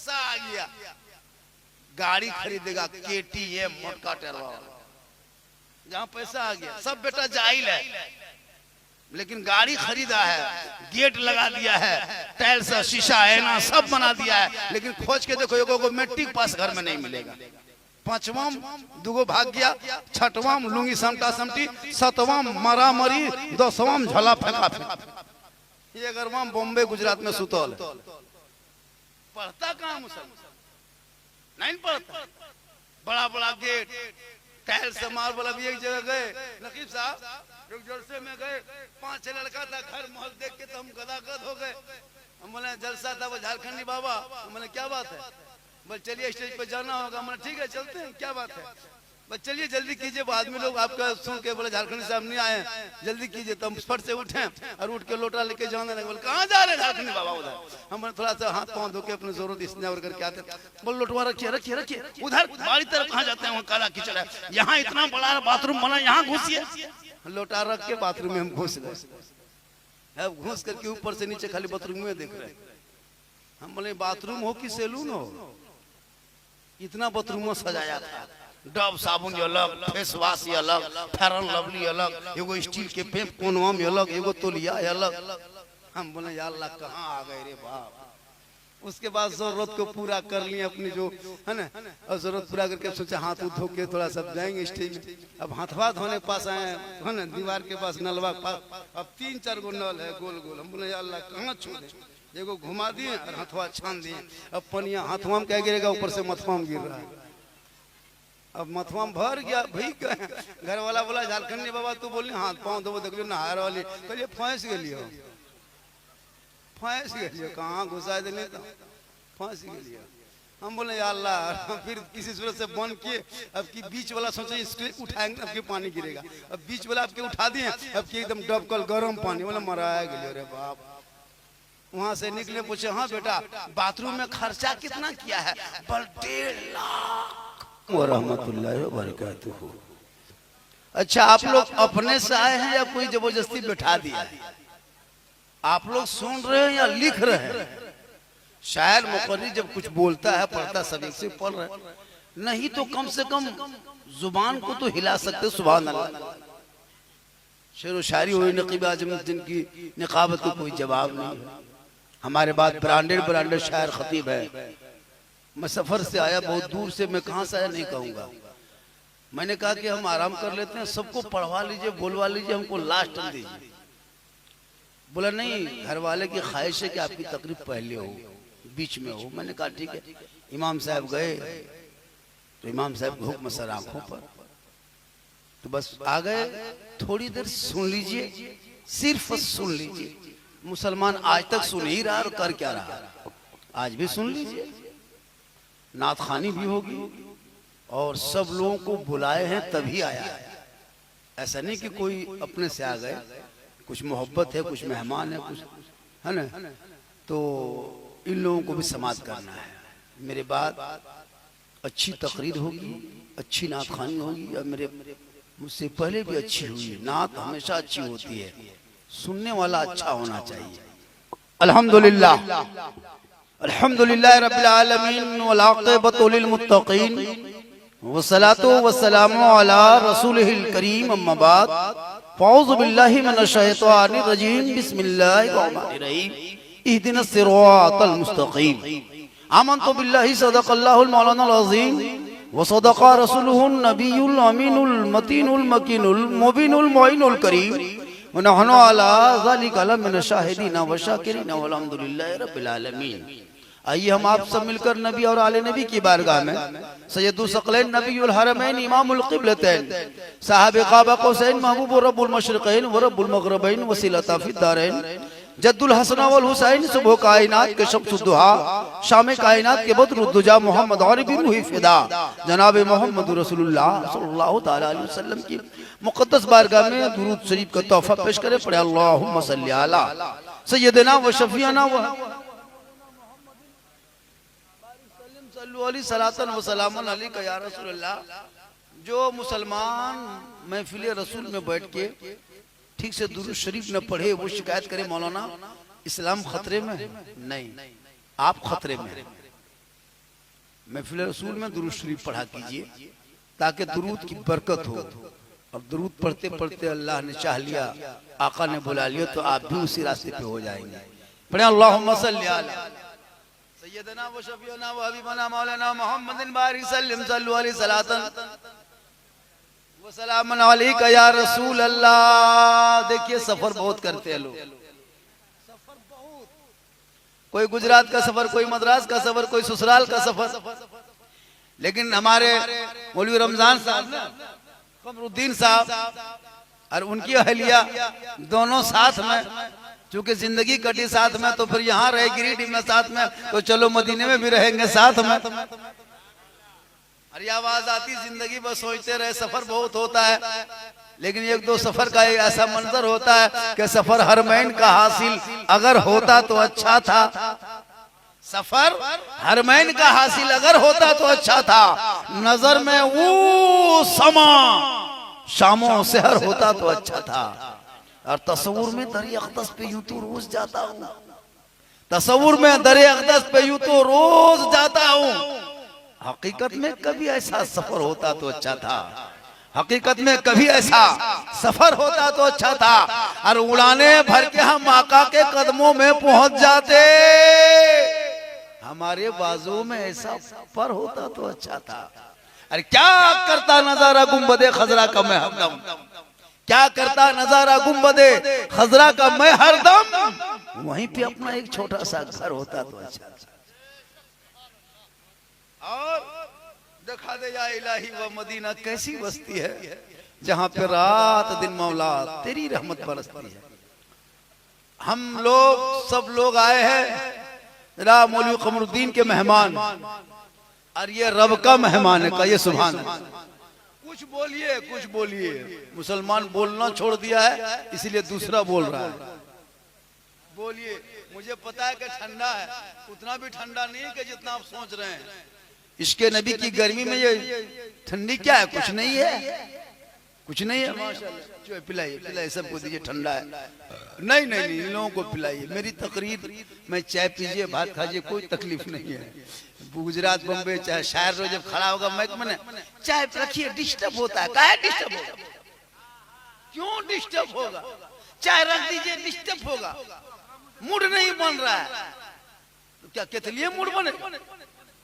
पैसा आ गया, गाड़ी खरीदेगा KTM मोटका टेरवा, जहां पैसा आ गया सब बेटा जाहिल है, लेकिन गाड़ी खरीदा है, गेट लगा दिया है, टाइल्स शीशा आईना सब बना दिया है, लेकिन खोज के देखो एगो मैट्रिक पास घर में नहीं मिलेगा। पांचवां दुगो भाग गया, छठवां लुंगी समटा समटी, सातवां मरा मरी, 10वां झला फेंका फेंका, 11वां बॉम्बे गुजरात में सुतल। पढ़ता कहाँ मुसलमान, नहीं पढ़ता। बड़ा बड़ा गेट टाइल्स से मार्बल। अभी एक जगह गए नकीब साहब, एक जलसे में गए, 5-6 लड़का था, घर महल देख के तो हम गदागद हो गए। हम बोले जलसा था वो झारखंडी बाबा, हम बोले क्या बात है, बोले चलिए स्टेज पे जाना होगा। मैंने ठीक है चलते हैं, क्या बात है, बस चलिए जल्दी कीजिए, आदमी लोग आपका सुन के बोले झारखंडी साहब नहीं आए, जल्दी कीजिए। तो हम फट से उठे और उठ के लोटा लेके जाने लगे। बोले कहाँ जा रहे हैं झारखंडी बाबा उधर। हम बोले थोड़ा सा हाथ पाँव धो के अपने जोरों स्नान करके आते। बोले लोटवा रखिए रखिए रखिए, उधर बाड़ी तरफ कहाँ जाते हैं, वहाँ काला कीचड़ है, यहाँ इतना बड़ा बाथरूम बना, यहाँ घुसिए। लोटा रख के बाथरूम में हम घुस गए। अब घुस करके ऊपर से नीचे खाली बाथरूम में देख रहे। हम बोले बाथरूम हो कि सैलून हो, इतना बाथरूम में सजाया था। डब साबुन अलग, फेस वॉश अलग, फेरन लवली अलग, एगो स्टील के पेप कोनवा में अलग, एगो तोलिया अलग। हम बोले या अल्लाह कहाँ आ गए रे बाप। उसके बाद जरूरत को पूरा कर लिए अपनी जो है ना, और जरूरत पूरा करके सोचा हाथ धो के थोड़ा सा जाएंगे स्टेज में। अब हाथवा धोने पास आए है ना, दीवार के पास नलवा पास, अब 3-4 गो नल है गोल गोल। हम बोले या अल्लाह कहाँ छोड़े, एगो घुमा दिए और हाथवा छान दिए। अब पनिया हाथवा में क्या गिरेगा, ऊपर से मथवा में गिर रहा है। अब मथवा में भर गया भीग गए। घर वाला बोला झारखंडी बाबा तू बोली हाथ पाँव धोबो, देख लो नहार वाली, कहलिए फंस गलियो फंस गलियो, कहाँ घुसा दिले तो फंस गलियो। हम बोले या अल्लाह, फिर किसी सूरत से बंद किए। अब की बीच वाला सोचे इसके उठाएंगे, अब के पानी गिरेगा। अब बीच वाला आपके उठा दिए, अब की एकदम डबकल गर्म पानी, बोला मराया गलियो रे बाप। वहां से निकले, पूछे हाँ बेटा बाथरूम में खर्चा कितना किया है, बल 1.5 लाख व रहमतुल्लाहि व बरकातुहू। अच्छा आप लोग अपने से आए हैं या कोई जबरदस्ती बैठा दिया है? आप लोग सुन रहे हैं या लिख रहे हैं? शायर मुकर्री जब कुछ बोलता है पढ़ता सब एक से पढ़ रहे, नहीं तो कम से कम जुबान को तो हिला सकते। सुभान अल्लाह। शेर व शायरी हुई नकीब आजमुद्दीन की निकाबत को कोई जवाब नहीं है। हमारे बाद ब्रांडेड शायर खतीब है। मैं सफर से आया, बहुत दूर से, मैं कहाँ से आया नहीं कहूँगा। मैंने कहा कि हम आराम कर लेते हैं, सबको पढ़वा लीजिए बोलवा लीजिए, हमको लास्ट में दीजिए। बोला नहीं, घर वाले की ख्वाहिश है कि आपकी तकरीब पहले हो, बीच में हो। मैंने कहा ठीक है। इमाम साहब गए तो इमाम साहब के हुक्म सर आंखों पर, तो बस आ गए। थोड़ी देर सुन लीजिए, सिर्फ सुन लीजिए। मुसलमान आज तक सुन ही रहा और कर क्या रहा, आज भी सुन लीजिए। नात खानी भी होगी और सब लोगों को बुलाए हैं तभी आया है। ऐसा नहीं कि कोई अपने से आ गए, कुछ मोहब्बत है, कुछ मेहमान है, कुछ है ना, तो इन लोगों को भी समाज करना है। मेरे बाद अच्छी तकरीर होगी, अच्छी नात खानी होगी, और मेरे मुझसे पहले भी अच्छी हुई। नात हमेशा अच्छी होती है, सुनने वाला अच्छा होना चाहिए। अल्हम्दुलिल्लाह अल्हम्दुलिल्लाह रब्बिल आलमीन वल आक़िबतु लिल मुत्तक़ीन वस्सलातु वस्सलामु अला रसूलिहिल करीम, अम्मा बाद, फ़अऊज़ु बिल्लाहि मिनश शैतानिर रजीम, बिस्मिल्लाहिर रहमानिर रहीम, इहदिनस सिरातल मुस्तक़ीम, आमन्तु बिल्लाहि सदक़ल्लाहुल मौलानाल अज़ीम व सदक़ा रसूलुहुन नबियुल अमीनुल मतीनुल मकीनुल मुबीनुल मुइनुल करीम, व नहनु अला ज़ालिका लमिनश शाहिदीन व शाकिरीन वल्हम्दुलिल्लाहि रब्बिल आलमीन। आइए हम आप सब मिलकर नबी और आले नबी की बारगाह में सैयदुल सकलैन नबीउल हरमैन इमामुल क़िबलतैन साहिब क़ाब क़ौसैन महबूब रब्बुल मशरिक़ैन व रब्बुल मग़रिबैन वसीलता फ़िद दारैन जद्दुल हसन वल हुसैन सुबह कायनात के शम्सुद दुहा शाम कायनात के बद्रुद्दुजा मोहम्मद अरबी रूही फ़िदा जनाब मोहम्मद रसूलुल्लाह सल्लल्लाहु तआला अलैहि वसल्लम की मुक़द्दस बारगाह में दुरूद शरीफ का तोहफा पेश करें। पढ़े अल्लाहुम्मा सल्लि अला सय्यदिना व शफ़ीअना व सलातन व सलामन अलैका या रसूलल्लाह। जो मुसलमान महफिल रसूल में बैठ के ठीक से दुरूद शरीफ न पढ़े वो शिकायत करे मौलाना इस्लाम खतरे में। नहीं, आप खतरे में। महफिल रसूल में दुरूद शरीफ पढ़ा कीजिए ताकि दुरूद की बरकत हो। और दुरूद पढ़ते पढ़ते अल्लाह ने चाह लिया, आका ने बुला लिया, तो आप भी उसी रास्ते पे हो जाएंगे। पढ़े अल्लाहुम्मा सल्ली अला सय्यदना व शफीना व हबीबना मौलाना मुहम्मदिन बारिक सल्लम सल्लु अलैहि सलातन व सलामन अलैका या रसूल अल्लाह। देखिए सफर बहुत करते हैं लोग, सफर बहुत, कोई गुजरात का सफर, कोई मद्रास का सफर, कोई ससुराल का सफर। लेकिन हमारे मौलवी रमजान साहब, कमरुद्दीन साहब और उनकी अहलिया दोनों साथ में, चूंकि जिंदगी कटी साथ में, तो फिर यहाँ रहे गिरिडीह में साथ में, तो चलो मदीने में भी रहेंगे साथ में। अरे आवाज आती जिंदगी बस सोचते रहे, सफर बहुत होता है। लेकिन एक दो सफर का ऐसा मंजर होता है कि सफर हरमैन का हासिल अगर होता तो अच्छा था। सफर हरमैन का हासिल अगर होता तो अच्छा था। नजर में वो समा शामों सहर होता तो अच्छा था। और तस्वुर में दरिया अक़दस पे यूं तो रोज जाता हूँ, तस्वुर में दरिया अक़दस पे यूं तो रोज जाता हूँ। हकीकत में कभी ऐसा सफर होता तो अच्छा था, हकीकत में कभी ऐसा सफर होता तो अच्छा था। और उड़ाने भर के हम आका के कदमों में पहुंच जाते, हमारे बाजू में ऐसा सफर होता तो अच्छा था। अरे क्या करता नजारा गुंबदे खजरा का मैं हरदम, क्या करता नजारा गुंबदे खजरा का मैं हरदम। वहीं पे अपना एक छोटा सा घर होता तो अच्छा था। और दिखा दे या इलाही वो मदीना कैसी बस्ती है जहां पे रात दिन मौला तेरी रहमत बरसती है। हम लोग सब लोग आए हैं जनाब मौलवी कमरुद्दीन के मेहमान, और ये रब का मेहमान है का ये सुभान है। कुछ बोलिए, कुछ बोलिए। मुसलमान बोलना छोड़ दिया है, इसलिए दूसरा बोल रहा है। बोलिए। मुझे पता है कि ठंडा है, उतना भी ठंडा नहीं है कि जितना आप सोच रहे हैं। इसके नबी की गर्मी में ये ठंडी क्या है? कुछ नहीं है, कुछ नहीं है। माशाल्लाह पिलाइए, पिलाइए, सबको दीजिए, ठंडा है। नहीं नहीं नहीं, इन लोगों को पिलाइए। मेरी तकरीर में चाय पीजिए, भात खाइए, कोई तकलीफ नहीं है। गुजरात बम्बे चाहे शायर रो जब खड़ा होगा माइक में, चाय रखिए, डिस्टर्ब होता है। क्या डिस्टर्ब होगा? क्यों डिस्टर्ब होगा? चाय रख दीजिए, डिस्टर्ब होगा। मूड नहीं बन रहा है तो क्या केतलिए मूड बने?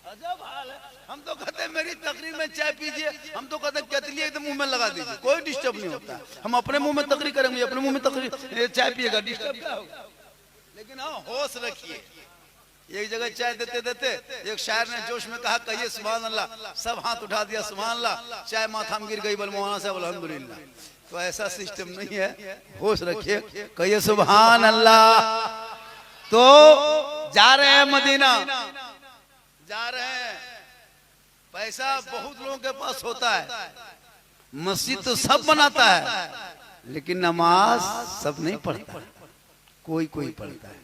अजब हाल है। हम तो कहते हैं मेरी तकरीर में चाय पीजिए, हम तो कहते हैं केतली एकदम मुंह में लगा दीजिए, कोई डिस्टर्ब नहीं होता। हम अपने मुंह में तकरीर करेंगे, अपने मुंह में तकरीर चाय पिएगा, डिस्टर्ब क्या होगा? लेकिन हाँ होश रखिए। एक जगह चाय देते देते एक शायर ने जोश में कहा कहिए सुभान अल्लाह, सब हाथ उठा दिया सुभान अल्लाह, चाय माथा में गिर गई, बोल मौलाना साहब अल्हम्दुलिल्लाह। तो ऐसा सिस्टम नहीं है, होश रखिए, कहिए सुभान अल्लाह। तो जा रहे हैं मदीना, जा रहे हैं। पैसा बहुत लोगों के पास होता है, मस्जिद तो सब बनाता है, लेकिन नमाज सब नहीं पढ़ता। कोई कोई पढ़ता है,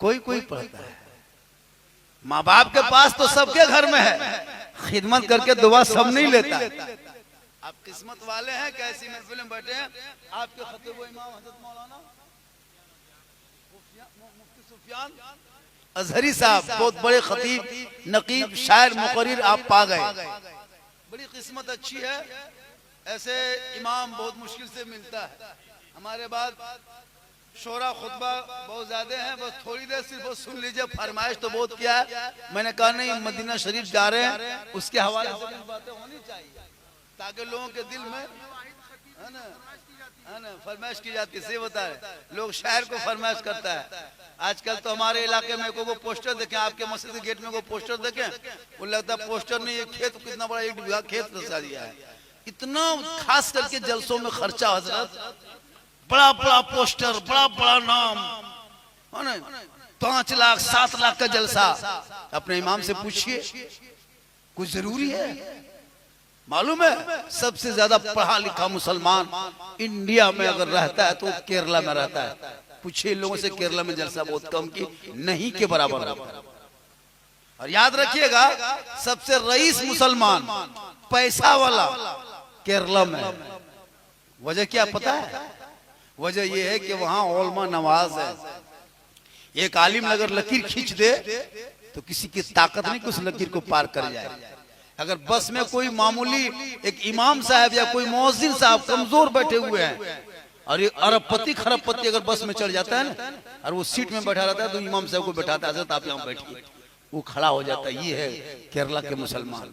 कोई कोई पढ़ता है। माँ बाप के पास तो सबके घर में है, खिदमत करके दुआ सब नहीं लेता। आप किस्मत वाले हैं, कैसी महफिल में बैठे हैं। आपके खतीब इमाम हज़रत मौलाना मुफ्ती सुफियान अजहरी साहब, बहुत बड़े खतीब, नकीब, शायर, मुकर्रिर आप पा गए। बड़ी किस्मत अच्छी है, ऐसे इमाम बहुत मुश्किल से मिलता है। हमारे बाद शोरा खुतबा बहुत ज्यादा है, बस थोड़ी देर सिर्फ सुन लीजिए। फरमाइश तो बहुत किया है, मैंने कहा नहीं मदीना शरीफ जा रहे हैं, उसके हवाले से बातें होनी चाहिए ताकि लोगों के दिल में है ना फरमाइश की जाती है। बता रहे लोग शायर को फरमाइश करता है। आजकल तो हमारे इलाके में को पोस्टर देखें, आपके मस्जिद के गेट में को पोस्टर देखें, वो लगता है पोस्टर नहीं, ये खेत कितना बड़ा 1 बीघा खेत दर्शा दिया है। इतना खास करके जलसों में खर्चा हजरत, बड़ा बड़ा पोस्टर, बड़ा बड़ा नाम, 5 लाख 7 लाख का जलसा। अपने इमाम से पूछिए, कुछ जरूरी है? मालूम है सबसे ज्यादा पढ़ा लिखा मुसलमान इंडिया में अगर रहता है तो केरला में रहता है। पूछिए लोगों से, केरला में जलसा बहुत कम की नहीं के बराबर होता है। और याद रखिएगा सबसे रईस मुसलमान पैसा वाला केरला में। वजह क्या पता है? वजह यह है कि वहां उलमा नवाज है। एक आलिम अगर लकीर खींच दे तो किसी की ताकत नहीं कि उस लकीर को पार कर जाए। अगर बस में कोई मामूली एक इमाम साहब या कोई मुअज्जिन साहब कमजोर बैठे हुए हैं और ये अरबपति खरबपति अगर बस में चढ़ जाता है ना और वो सीट में बैठा रहता है तो इमाम साहब को बैठाता है, हज़रत आप यहाँ बैठिए, वो खड़ा हो जाता है। ये है केरला के मुसलमान,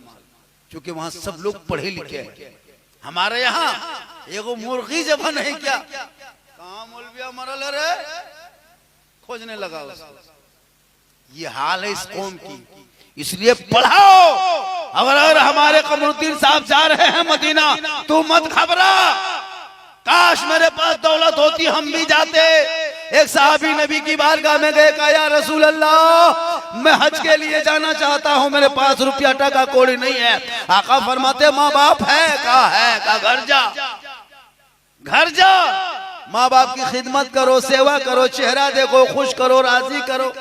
क्योंकि वहां सब लोग पढ़े लिखे हैं। हमारे यहाँ एगो मुर्गी जब नहीं क्या कहाँ मौलविया मरल रे खोजने लगा उसको। ये हाल है इस कौम की, इसलिए पढ़ाओ। अगर हमारे कमरुद्दीन साहब जा रहे हैं मदीना तू मत घबरा, काश मेरे पास दौलत होती हम भी जाते। एक साहबी नबी की बारगाह में गए, कहा या रसूल अल्लाह मैं हज के लिए जाना चाहता हूँ, मेरे पास रुपया टका कौड़ी नहीं है। आका फरमाते माँ बाप है? कहा है। कहा घर जा, घर जा, माँ बाप की खिदमत करो, सेवा करो, चेहरा देखो, खुश करो, राजी करो।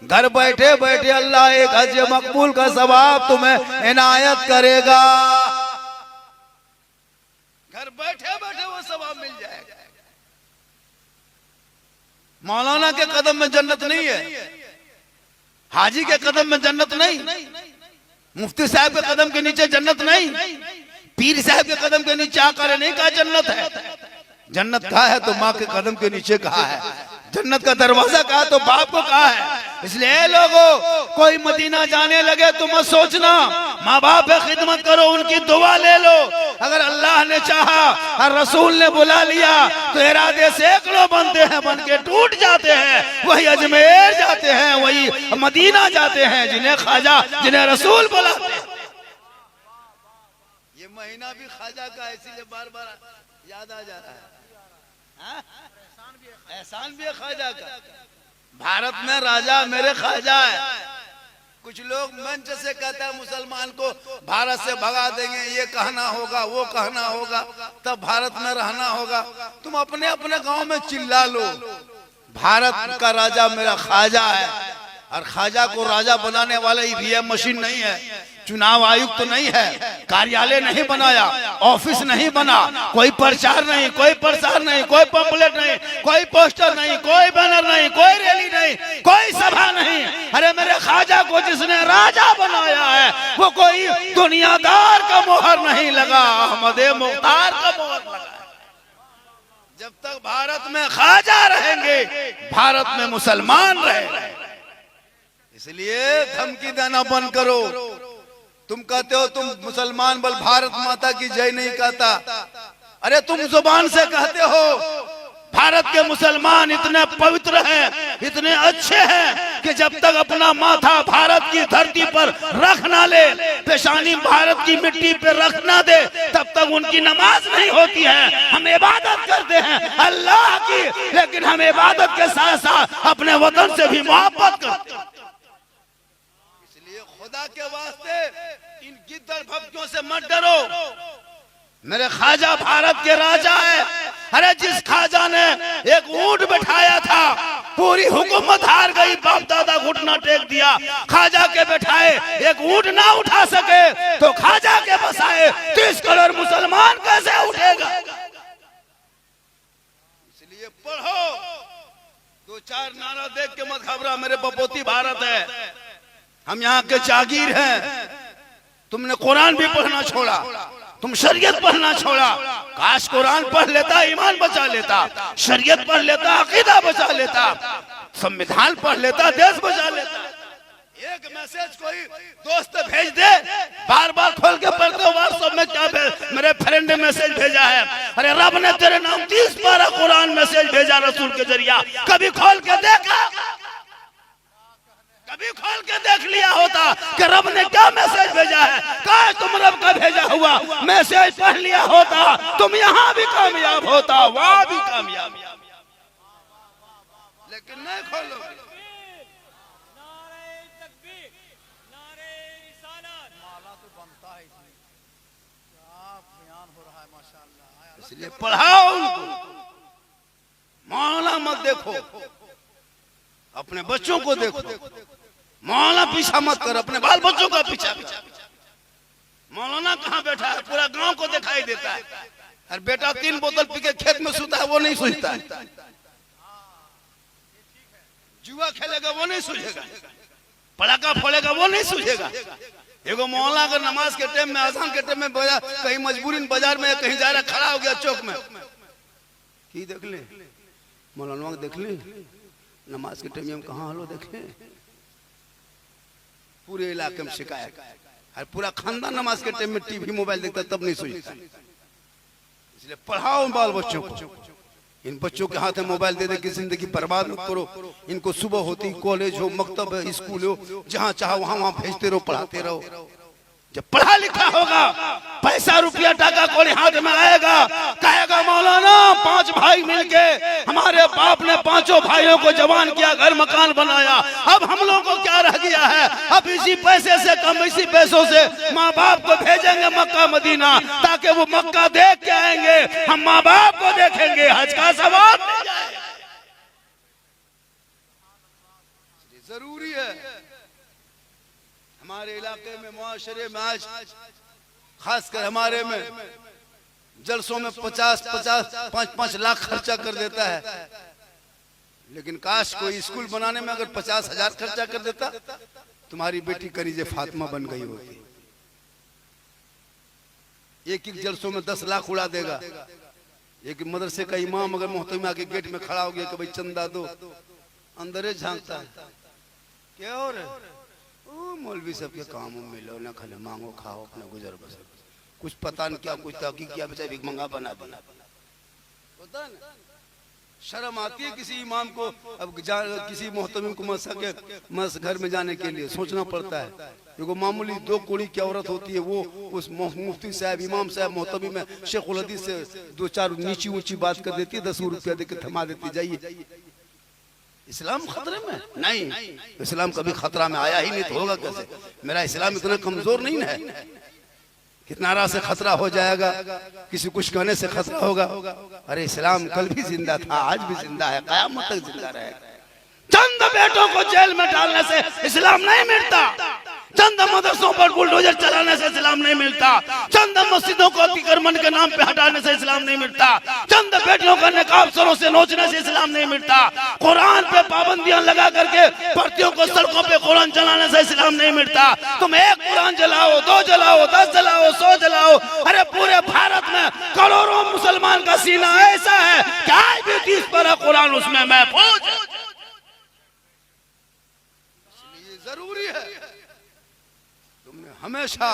घर बैठे बैठे अल्लाह एक हज मकबूल का सवाब तुम्हें इनायत करेगा। घर बैठे बैठे वो सवाब मिल जाएगा। मौलाना के कदम में जन्नत नहीं है, हाजी के कदम में जन्नत नहीं, मुफ्ती साहब के कदम के नीचे जन्नत नहीं, पीर साहब के कदम के नीचे आकर नहीं कहा जन्नत है। जन्नत कहा है तो माँ के कदम के नीचे कहा है, जन्नत का दरवाजा कहा तो बाप को कहा है। इसलिए लोगों कोई मदीना जाने लगे तो मत सोचना, माँ बाप की खिदमत करो, उनकी दुआ ले लो। अगर अल्लाह ने चाहा और रसूल ने बुला लिया तो इरादे सैकड़ों बनते हैं, बन के टूट जाते हैं। वही अजमेर जाते हैं, वही मदीना जाते हैं जिन्हें ख्वाजा, जिन्हें रसूल बुलाते हैं। ये महीना भी ख्वाजा का, इसीलिए बार बार याद आ जा रहा है। एहसान भी है ख्वाजा का। भारत में राजा मेरे ख्वाजा है। कुछ लोग मंच से कहता है मुसलमान को भारत से भगा देंगे, ये कहना होगा, वो कहना होगा, तब भारत में रहना होगा। तुम अपने अपने गांव में चिल्ला लो, भारत का राजा मेरा ख्वाजा है। और ख्वाजा को राजा बनाने वाला ईवीएम मशीन नहीं है, चुनाव आयुक्त तो नहीं है, कार्यालय नहीं बनाया, ऑफिस नहीं बना, कोई प्रचार नहीं, कोई प्रसार नहीं, कोई पंपलेट नहीं, कोई पोस्टर नहीं, कोई बैनर नहीं, कोई रैली नहीं, कोई सभा नहीं। अरे मेरे ख्वाजा को जिसने राजा बनाया है वो कोई दुनियादार का मोहर नहीं लगा, अहमद मुख्तार का मोहर लगा। जब तक भारत में ख्वाजा रहेंगे भारत में मुसलमान रहेंगे। इसलिए धमकी देना बंद करो। तुम कहते हो तुम मुसलमान बल भारत माता की जय नहीं कहता, अरे तुम जुबान से कहते हो भारत के मुसलमान इतने पवित्र हैं, इतने अच्छे हैं कि जब तक अपना माथा भारत की धरती पर रख ना ले, पेशानी भारत की मिट्टी पे रख ना दे, तब तक उनकी नमाज नहीं होती है। हम इबादत करते हैं अल्लाह की, लेकिन हम इबादत के साथ साथ अपने वतन से भी मोहब्बत करते हैं। खुदा के वास्ते इन गिद्दड़ भक्तों से मत डरो। मेरे ख्वाजा भारत के राजा है। अरे जिस ख्वाजा ने एक ऊंट बिठाया था पूरी हुकूमत हार गई, बाप दादा घुटना टेक दिया। ख्वाजा के बैठाए एक ऊंट ना उठा सके तो ख्वाजा के बसाए 30 करोड़ मुसलमान कैसे उठेगा? इसलिए पढ़ो, 2-4 नारा देख के मत घबरा। मेरे बपोती भारत है, हम यहाँ के जागीर हैं। तुमने कुरान भी पढ़ना छोड़ा, तुम शरीयत पढ़ना छोड़ा। काश कुरान पढ़ लेता ईमान बचा लेता, शरीयत पढ़ लेता अकीदा बचा लेता, संविधान पढ़ लेता देश बचा लेता। एक मैसेज कोई दोस्त भेज दे, बार बार खोल के पढ़ते हो व्हाट्सएप में क्या मेरे फ्रेंड ने मैसेज भेजा है, अरे रब ने तेरे नाम 30 पारा कुरान मैसेज भेजा रसूल के जरिया। कभी खोल के देखा? कभी खोल के देख लिया होता कि रब ने क्या मैसेज भेजा है? काश तुम रब का भेजा हुआ मैसेज पढ़ लिया होता, तुम यहाँ भी कामयाब होता, वहां भी कामयाब, लेकिन नहीं खोलोगे। इसलिए पढ़ाओ उनको, मौलाना मत देखो, अपने बच्चों को देखो। मौलाना पीछा मत कर, अपने बाल बच्चों का पीछा। मौलाना कहाँ बैठा है पूरा गांव को दिखाई देता है, और बेटा 3 बोतल पी के खेत में सोता है, वो नहीं सोचता है। जुआ खेलेगा वो नहीं सोचेगा। पटाखा फोड़ेगा वो नहीं सूझेगा। एगो मोहल्ला अगर नमाज के टाइम में, अजान के टाइम में कहीं मजबूरीन बाजार में कहीं जा रहा खड़ा हो गया चौक में, की देख ले मौलाना देख ले नमाज के टाइम में कहाँ हलो देख ले, पूरे इलाके में शिकायत है। पूरा खानदान नमाज के टाइम में टीवी मोबाइल देखता तब नहीं सोचता। इसलिए पढ़ाओ बाल बच्चों को, इन बच्चों के हाथ में मोबाइल दे दे कि जिंदगी बर्बाद मत करो। इनको सुबह होती कॉलेज हो, मकतब है, स्कूल हो, जहां चाहो वहां भेजते रहो, पढ़ाते रहो। जब पढ़ा लिखा होगा, पैसा रुपया टाका कौड़ी हाथ में आएगा, कहेगा मौलाना 5 भाई मिलके हमारे बाप ने 5 भाइयों को जवान किया, घर मकान बनाया, अब हम लोगों को क्या रह गया है? अब इसी पैसे से कम, इसी पैसों से माँ बाप को भेजेंगे मक्का मदीना, ताकि वो मक्का देख के आएंगे, हम माँ बाप को देखेंगे, हज का सवाब जरूरी है। हमारे इलाके में, मुआशरे में आज खासकर हमारे में जलसों में 5 लाख खर्चा कर देता है। लेकिन काश कोई स्कूल बनाने में अगर 50,000 खर्चा कर देता, तुम्हारी बेटी कनीजे फातिमा बन गई होती। एक जलसों में 10 लाख उड़ा देगा। एक मदरसे का इमाम अगर मोहतरमा के गेट में खड़ा हो गया कि भाई चंदा दो, अंदर ही झांकता है, क्या हो रहा है? मौलवी सबके काम मिलो ना, खाली मांगो खाओ अपना गुजर बसर, कुछ पता नहीं क्या, कुछ ताकी किया, बेचारा भिख मंगा बना दिया। पता नहीं, शर्म आती है किसी इमाम को, अब किसी मोहतमिम को मस घर में जाने के लिए सोचना पड़ता है। देखो मामूली 2 कौड़ी की औरत होती है, वो उस मुफ्ती साहब, इमाम साहब, मोहतमिम में शेखुल हदीस से 2-4 नीची ऊंची बात कर देती है, 10 रुपया देकर थमा देती, जाइए। इस्लाम खतरे में नहीं, इस्लाम कभी खतरा में आया ही नहीं, तो होगा कैसे? मेरा इस्लाम इतना कमजोर नहीं है कि नारा से खतरा हो जाएगा, किसी कुछ कहने से खतरा होगा। अरे इस्लाम कल भी जिंदा था, आज भी जिंदा है, कयामत तक जिंदा रहेगा। चंद बेटों को जेल में डालने से इस्लाम नहीं मिलता, चंद मदरसों पर बुलडोजर चलाने से इस्लाम नहीं मिलता, चंद मस्जिदों को अतिक्रमण के नाम पे हटाने से इस्लाम नहीं मिलता, चंद बेटियों का निकाब सरों से नोचने से इस्लाम नहीं मिलता, कुरान पे पाबंदियां लगा करके भर्तियों को सड़कों पे कुरान चलाने से इस्लाम नहीं मिलता। तुम 1 कुरान जलाओ, 2 जलाओ, 10 जलाओ, 100 जलाओ, अरे पूरे भारत में करोड़ों मुसलमान का सीना ऐसा है कि आज भी 30 पारा कुरान उसमें महफूज है। जरूरी है तुमने हमेशा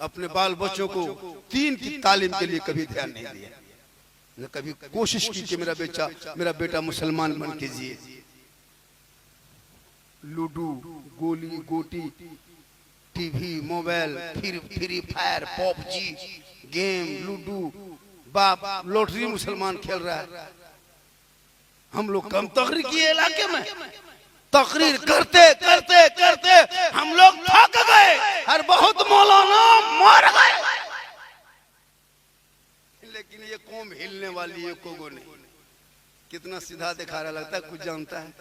अपने बाल बच्चों को दीन की तालीम के लिए कभी ध्यान नहीं दिया, न कभी कोशिश की कि मेरा बेटा मुसलमान बन के जिए। लूडो, गोली गोटी, टीवी, मोबाइल, फिर free fire, PUBG, game, ludo, बाप लॉटरी मुसलमान खेल रहा है। हम लोग कम तकरीर किए इलाके में, तकरीर करते करते करते हम लोग थक गए, और बहुत मौलाना मर गए। लेकिन ये कौम हिलने वाली है, कोगो नहीं। कितना सीधा दिखा रहा, लगता है कुछ जानता है,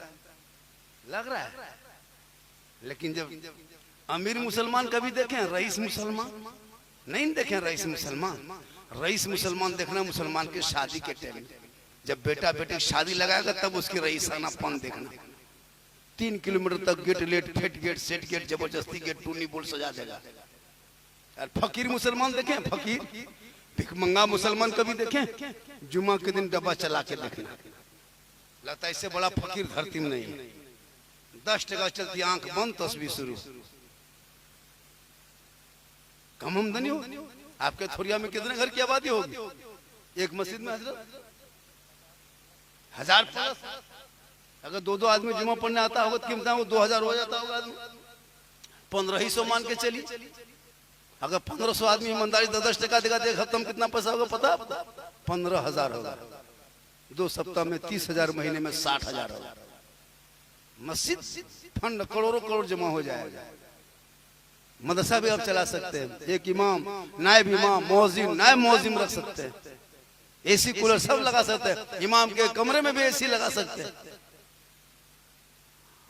लग रहा है। लेकिन जब अमीर मुसलमान कभी देखें, रईस मुसलमान नहीं देखें। रईस मुसलमान देखना मुसलमान की शादी के टाइम, जब बेटा बेटी शादी लगाएगा तब उसकी रईसानापन देखना। 3 किलोमीटर तक गेट लेट, फेट गेट, सेट गेट, जबरदस्ती गेट, टूनी बोल सजा देगा। और फकीर मुसलमान देखें, फकीर भिखमंगा मुसलमान कभी देखें? जुमा के दिन डब्बा चला के देखना, लगता है इससे बड़ा फकीर धरती में नहीं है। 10 टका चलती, आंख बंद, तस्वीर शुरू। कम आमदनी हो आपके थोरिया में कितने घर की आबादी होगी? एक मस्जिद में हजरत 1000 प्लस। अगर 2-2 आदमी जुमा पढ़ने आता होगा तो कितना 2000 हो जाता होगा आदमी। 1500 मान के चली। अगर 1500 आदमी ईमानदारी 10 टका देगा, देख खत्म कितना पैसा होगा पता? 15,000 होगा। 2 सप्ताह में 30,000, महीने में 60,000 होगा। मस्जिद फंड करोड़ों करोड़ जमा हो जाएगा। मदरसा भी आप चला सकते हैं, एक इमाम, नायब इमाम, मौजिन, नायब मौजिन रख सकते हैं, एसी कूलर सब लगा सकते हैं। इमाम के कमरे में भी एसी लगा सकते हैं।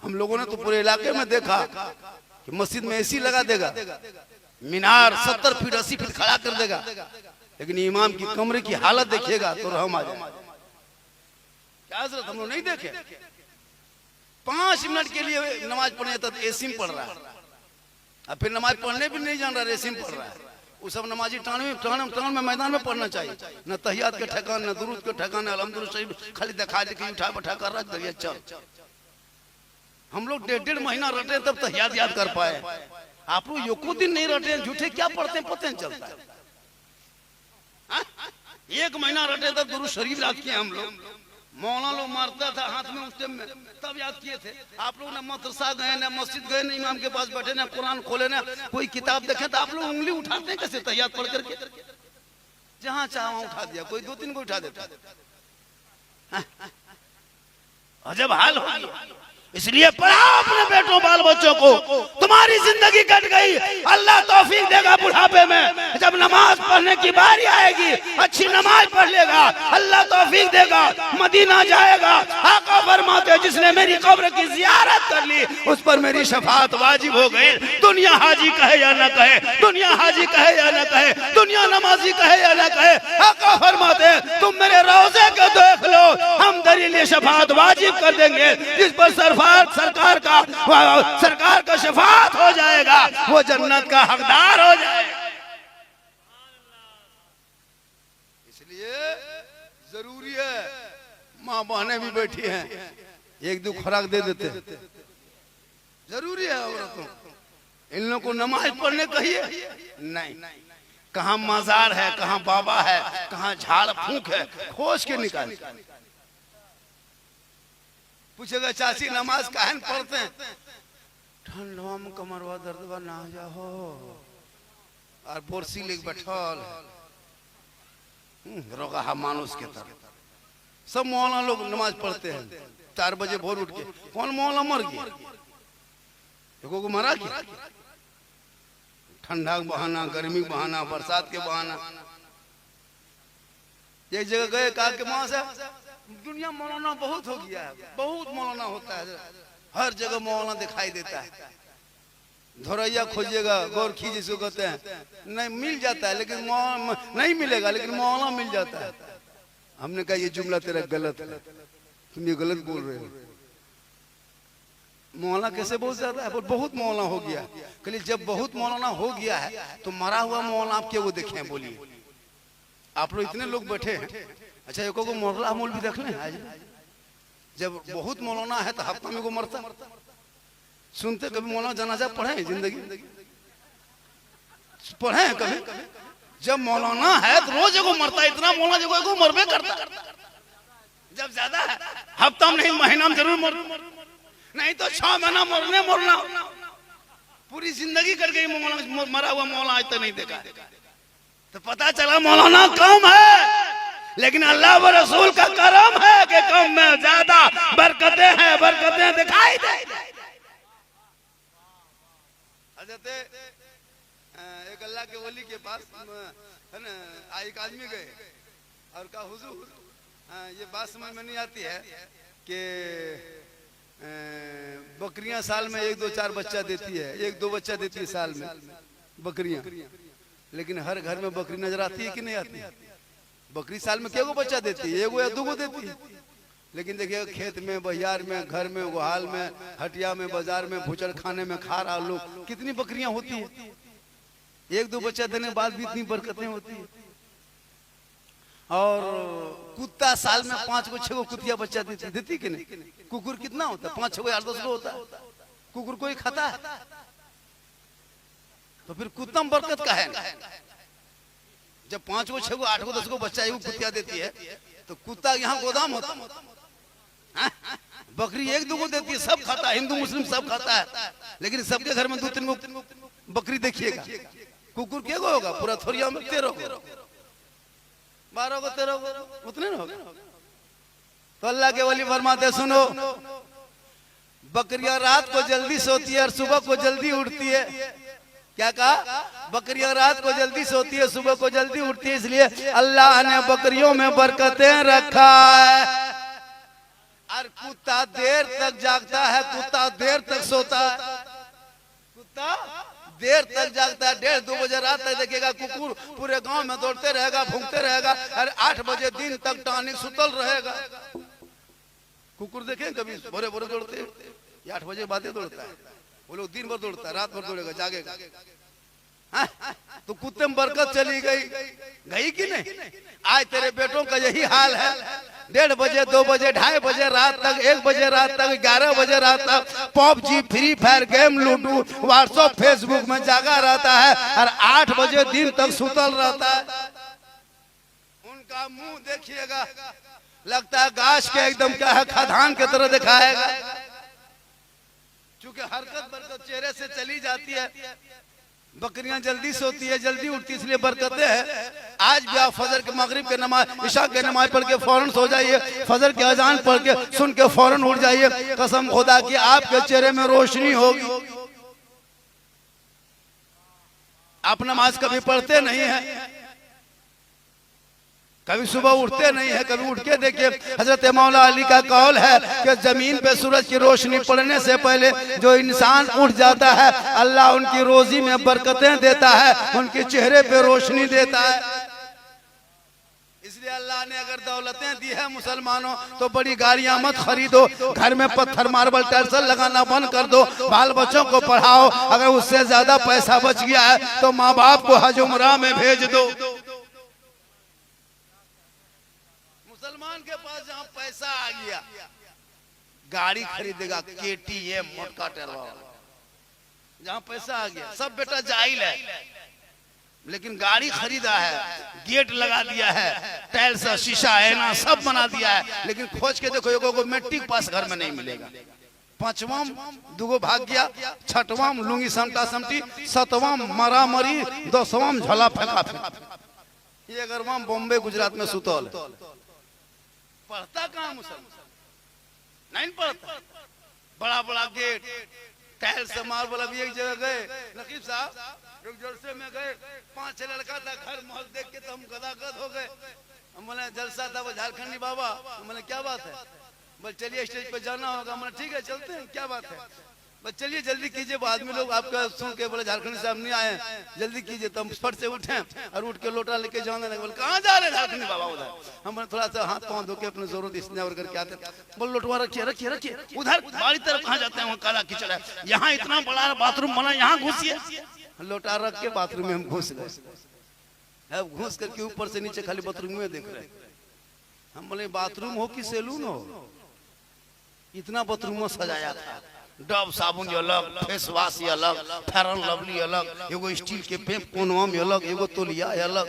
हम लोगों ने तो पूरे इलाके में देखा कि मस्जिद में एसी लगा देगा, मीनार 70 फीट 80 फीट खड़ा कर देगा, लेकिन इमाम की कमरे की हालत देखिएगा तो रहम आ जाए। क्या हजरत हम लोग नहीं देखे? 5 मिनट के लिए नमाज पढ़ने जाता तो एसी में पढ़ रहा है, अब फिर नमाज पढ़ने भी नहीं जान रहा, एसी में पढ़ रहा है। वो सब नमाजी टाण में मैदान में पढ़ना चाहिए, न तहियात के ठिकान, न दुरूद के ठिकान, अल्हम्दुलिल्लाह शरीफ खाली दिखा दे के उठा बैठा कर रख दिया चल। हम लोग 1.5 महीना रटे तब तहियात याद कर पाए, आप लोग एको दिन नहीं रटे, झूठे क्या पढ़ते पता नहीं चलता। 1 महीना रटे तब दुरूद शरीफ याद किए हम लोग। मौलाना लोग मारता था हाथ में उस टाइम में, तब याद किए थे। आप लोग ना मदरसा गए, ना मस्जिद गए, ना इमाम के पास बैठे, ना कुरान खोले, ना कोई किताब देखे, तो आप लोग उंगली उठाते हैं कैसे तहियात पढ़ करके? जहां चाह वहां उठा दिया, कोई 2-3 को उठा देता। अजब हाल हो गया। इसलिए पढ़ाओ अपने बेटों बाल बच्चों को, तुम्हारी जिंदगी कट गई, अल्लाह तौफीक देगा बुढ़ापे में, जब नमाज पढ़ने की बारी आएगी अच्छी नमाज पढ़ लेगा, अल्लाह तौफीक देगा, मदीना जाएगा। आका फरमाते जिसने मेरी कब्र की जियारत कर ली उस पर मेरी शफाअत वाजिब हो गई। दुनिया हाजी कहे या न कहे, दुनिया हाजी कहे या न कहे, दुनिया नमाजी कहे या न कहे, आका फरमाते तुम मेरे रोजे को देख लो, हम तेरे लिए शफाअत वाजिब कर देंगे। जिस पर सरकार का शफाअत हो जाएगा वो जन्नत का हकदार हो जाएगा। इसलिए जरूरी है, माँ बहनें भी बैठी हैं, 1-2 खुराक दे देते, जरूरी है औरतों। इन लोगों को नमाज पढ़ने कहिए नहीं, कहाँ मजार है, कहाँ बाबा है, कहाँ झाड़ फूंक है, खोज के निकाल। पूछेगा चाची नमाज काहे पढ़ते हैं? ठंडवा में कमरवा दर्दवा ना जाओ और बोरसी लेके बैठल रोगा मानुस के तरह। सब मौलाना लोग नमाज पढ़ते हैं 4 बजे भोर उठ के। कौन मौलाना मर गया? देखो को मरा गया, ठंडा का बहाना, गर्मी का बहाना, बरसात के बहाना। एक जगह गए, कहा कि वहां से दुनिया मौलाना बहुत हो गया है, बहुत मौलाना होता है, हर जगह मौलाना दिखाई देता है। धोरैया खोजिएगा, गोरखी जिसको कहते हैं, नहीं मिल जाता है, लेकिन नहीं मिलेगा, लेकिन मौलाना मिल जाता है। हमने कहा ये जुमला तेरा गलत है, तुम ये गलत बोल रहे हो। मौलाना कैसे बोल जाता है? बहुत मौलाना हो गया। कहलिए जब बहुत मौलाना हो गया है तो मरा हुआ मौलाना आप क्या वो देखे? बोलिए, आप लोग इतने लोग बैठे हैं, अच्छा एको को मोरला मोल भी देख लें आज। जब बहुत मौलाना है तो हफ्ता में को मरता। सुनते कभी मौलाना जनाजा पढ़े जिंदगी पढ़े कभी? जब मौलाना है तो रोज एगो मरता, इतना मौलाना जो एगो मरबे करता। जब ज्यादा है हफ्ता में नहीं, महीना में जरूर नहीं तो 6 महीना मरना। पूरी जिंदगी कर गई मौलाना, मरा हुआ मौलाना आज तक नहीं देखा। तो पता चला मौलाना कम है, लेकिन अल्लाह व रसूल का करम है कि कम में ज्यादा बरकतें हैं, बरकतें दिखाई दे। हजरत एक अल्लाह के वली के पास है ना, एक आदमी गए और कहा हुजूर ये बात समझ में नहीं आती है कि बकरियां साल में 1-2-4 बच्चा देती है, 1-2 बच्चा देती है साल में बकरियां, लेकिन हर घर में बकरी नजर आती है कि नहीं आती? बकरी साल में क्या बच्चा देती है? 1 या 2 देती है। लेकिन देखिए खेत में, बहियार में, घर में, गुहाल में, हटिया में, बाजार में, भूचड़ खाने में खा रहा लोग, कितनी बकरियां होती है। 1-2 बच्चा देने के बाद भी इतनी बरकतें होती है। और कुत्ता साल में 5-6 को कुतिया बच्चा देती कि नहीं? कुकुर कितना होता है? 5-6 8-10 को होता है। कुकुर कोई खाता है? तो फिर कुत्ता में बरकत का है? जब 5-6 8-10 को बच्चा एगो कुतिया देती है तो कुत्ता यहाँ गोदाम होता है। बकरी 1-2 को देती है, सब खाता है, हिंदू मुस्लिम सब खाता है, लेकिन सबके घर में 2-3 को बकरी देखिएगा। कुकुर के गो होगा? पूरा थोरिया में 13 को, 12 को, 13 को, उतने ना होगा। तो अल्लाह के वली फरमाते सुनो, बकरियां रात को जल्दी सोती है और सुबह को जल्दी उठती है। क्या कहा? बकरियां रात को जल्दी सोती है, सुबह को जल्दी उठती है, इसलिए अल्लाह ने बकरियों में बरकतें रखा है। और कुत्ता देर तक जागता है, कुत्ता देर तक सोता है, कुत्ता देर तक जागता है। 1:30-2 बजे रात तक देखेगा कुकुर पूरे गांव में दौड़ते रहेगा, भूखते रहेगा, और 8 बजे दिन तक टानिक सुतल रहेगा। कुकुर देखे कभी भोरे भोरे दौड़ते, 8 बजे बातें दौड़ता है, वो लोग दिन भर दौड़ता है, रात भर दौड़ेगा, जागेगा। हाँ? तो कुत्ते में बरकत चली गई, गई कि नहीं? आज तेरे बेटों का यही हाल है, 1:30 बजे, 2 बजे, 2:30 बजे रात तक, 1 बजे रात तक, 11 बजे रात तक PUBG, free fire game, ludo, WhatsApp, Facebook में जागा रहता है और 8 बजे दिन तक सुतल रहता है। उनका मुंह देखिएगा, लगता है गाछ के एकदम क्या है, खदान की तरह दिखाएगा, क्योंकि हरकत बरकत चेहरे से चली जाती है। बकरियां जल्दी सोती है, जल्दी उठती, इसलिए बरकतें हैं। आज भी आप फजर के, मगरिब के नमाज, इशा के नमाज पढ़ के फौरन सो जाइए, फजर के अजान पढ़ के सुन के फौरन उठ जाइए, कसम खुदा की आपके चेहरे में रोशनी होगी। आप नमाज कभी पढ़ते नहीं है, कभी सुबह उठते नहीं है, कभी उठ के देखिए। हजरत मौला अली का कौल है कि जमीन पे सूरज की रोशनी पड़ने से पहले जो इंसान उठ जाता है, अल्लाह उनकी रोजी में बरकतें देता है, उनके चेहरे पे रोशनी देता है। इसलिए अल्लाह ने अगर दौलतें दी है मुसलमानों, तो बड़ी गाड़ियां मत खरीदो, घर में पत्थर मार्बल टाइल्स लगाना बंद कर दो, बाल बच्चों को पढ़ाओ। अगर उससे ज्यादा पैसा बच गया है तो माँ बाप को हज उमरा में भेज दो। मुसलमान के पास जहाँ पैसा आ गया, गाड़ी खरीदेगा KTM मोटका टेरवा, जहाँ पैसा आ गया। सब बेटा जाहिल है, लेकिन गाड़ी खरीदा है, गेट लगा दिया है, टाइल्स, शीशा, ऐना सब बना दिया है, लेकिन खोज के देखो एगो मैट्रिक पास घर में नहीं मिलेगा। 5वां 2 भाग गया, 6वां लुंगी समटा समटी, 7वां मरा मरी, 10वां झोला फेंका फेंका, 11वां बॉम्बे गुजरात में सुतल। पढ़ता कहाँ मुसलमान? नहीं पढ़ता। बड़ा बड़ा गेट, टाइल्स से मार्बल। अभी एक जगह गए नकीब साहब, एक जलसे में गए, 5-6 लड़का था, घर महल देख के तो हम गदागद हो गए। हम बोले जलसा था वो झारखंडी बाबा, मैंने क्या बात है? बोले चलिए स्टेज पे जाना होगा। मैंने ठीक है चलते हैं, क्या बात है? बस चलिए जल्दी कीजिए, आदमी लोग आपका सुन के बोले झारखंडी साहब नहीं आए, जल्दी कीजिए। तो हम फट से उठे और उठ के लोटा लेके जाने लगे। बोले कहाँ जा रहे हैं झारखंडी बाबा उधर? हम बोले थोड़ा सा हाथ पाँव धो के अपने जरूरत स्नेह करके आते। बोले लोटवा रखिए रखिए रखिए, उधर बाड़ी तरफ कहाँ जाते हैं? वहाँ काला कीचड़ है, यहाँ इतना बड़ा बाथरूम बना, यहाँ घुसिए। लोटा रख के बाथरूम में हम घुस गए। अब घुस करके ऊपर से नीचे खाली बाथरूम में देख रहे। हम बोले बाथरूम हो कि सैलून हो? इतना बाथरूम में सजाया था, डब साबुन अलग, फेस वॉश अलग, फेरन लवली अलग, एगो स्टील के पेप कोनवा में अलग, एगो तोलिया अलग।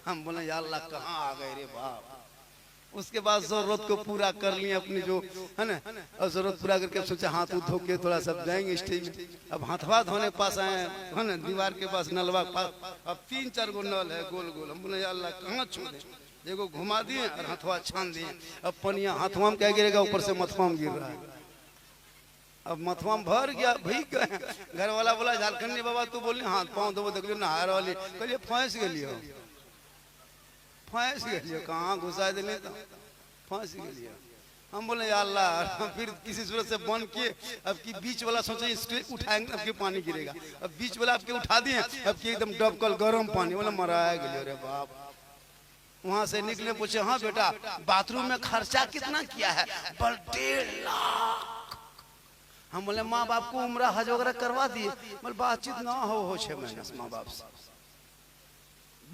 हम बोले या अल्लाह कहाँ आ गए रे बाप। उसके बाद जरूरत को पूरा कर लिए अपनी जो है ना, और जरूरत पूरा करके सोचा हाथ धो के थोड़ा सा जाएंगे स्टेज में। अब हाथवा धोने के पास आए है ना, दीवार के पास नलवा के पास, अब 3-4 गो नल है गोल गोल। हम बोले या अल्लाह कहाँ छोड़े, एगो घुमा दिए और हाथवा छान दिए। अब पनिया हाथवा में क्या गिरेगा, ऊपर से मथवा में गिर रहा है। अब मथवा में भर गया, भीग गए। घर वाला बोला झारखंडी बाबा तू बोली हाथ पाँव धोबो, देख लो नहार वाली। कहलिए फंस गलियो, फंस गलियो, कहाँ घुसा दिले तो फंस गलियो। हम बोले या अल्लाह, फिर किसी सूरत से बंद किए। अब की बीच वाला सोचे इसके उठाएंगे, अब की पानी गिरेगा। अब बीच वाला आपके उठा दिए, अब की एकदम डबकल गर्म पानी। बोला मराया गलियो रे बाप। वहां से निकले, पूछे हाँ बेटा बाथरूम में खर्चा कितना किया है? 1.5 लाख। हम बोले माँ बाप को उम्रा हज वगैरह करवा दिए? बोले बातचीत ना हो 6 महीने माँ बाप से।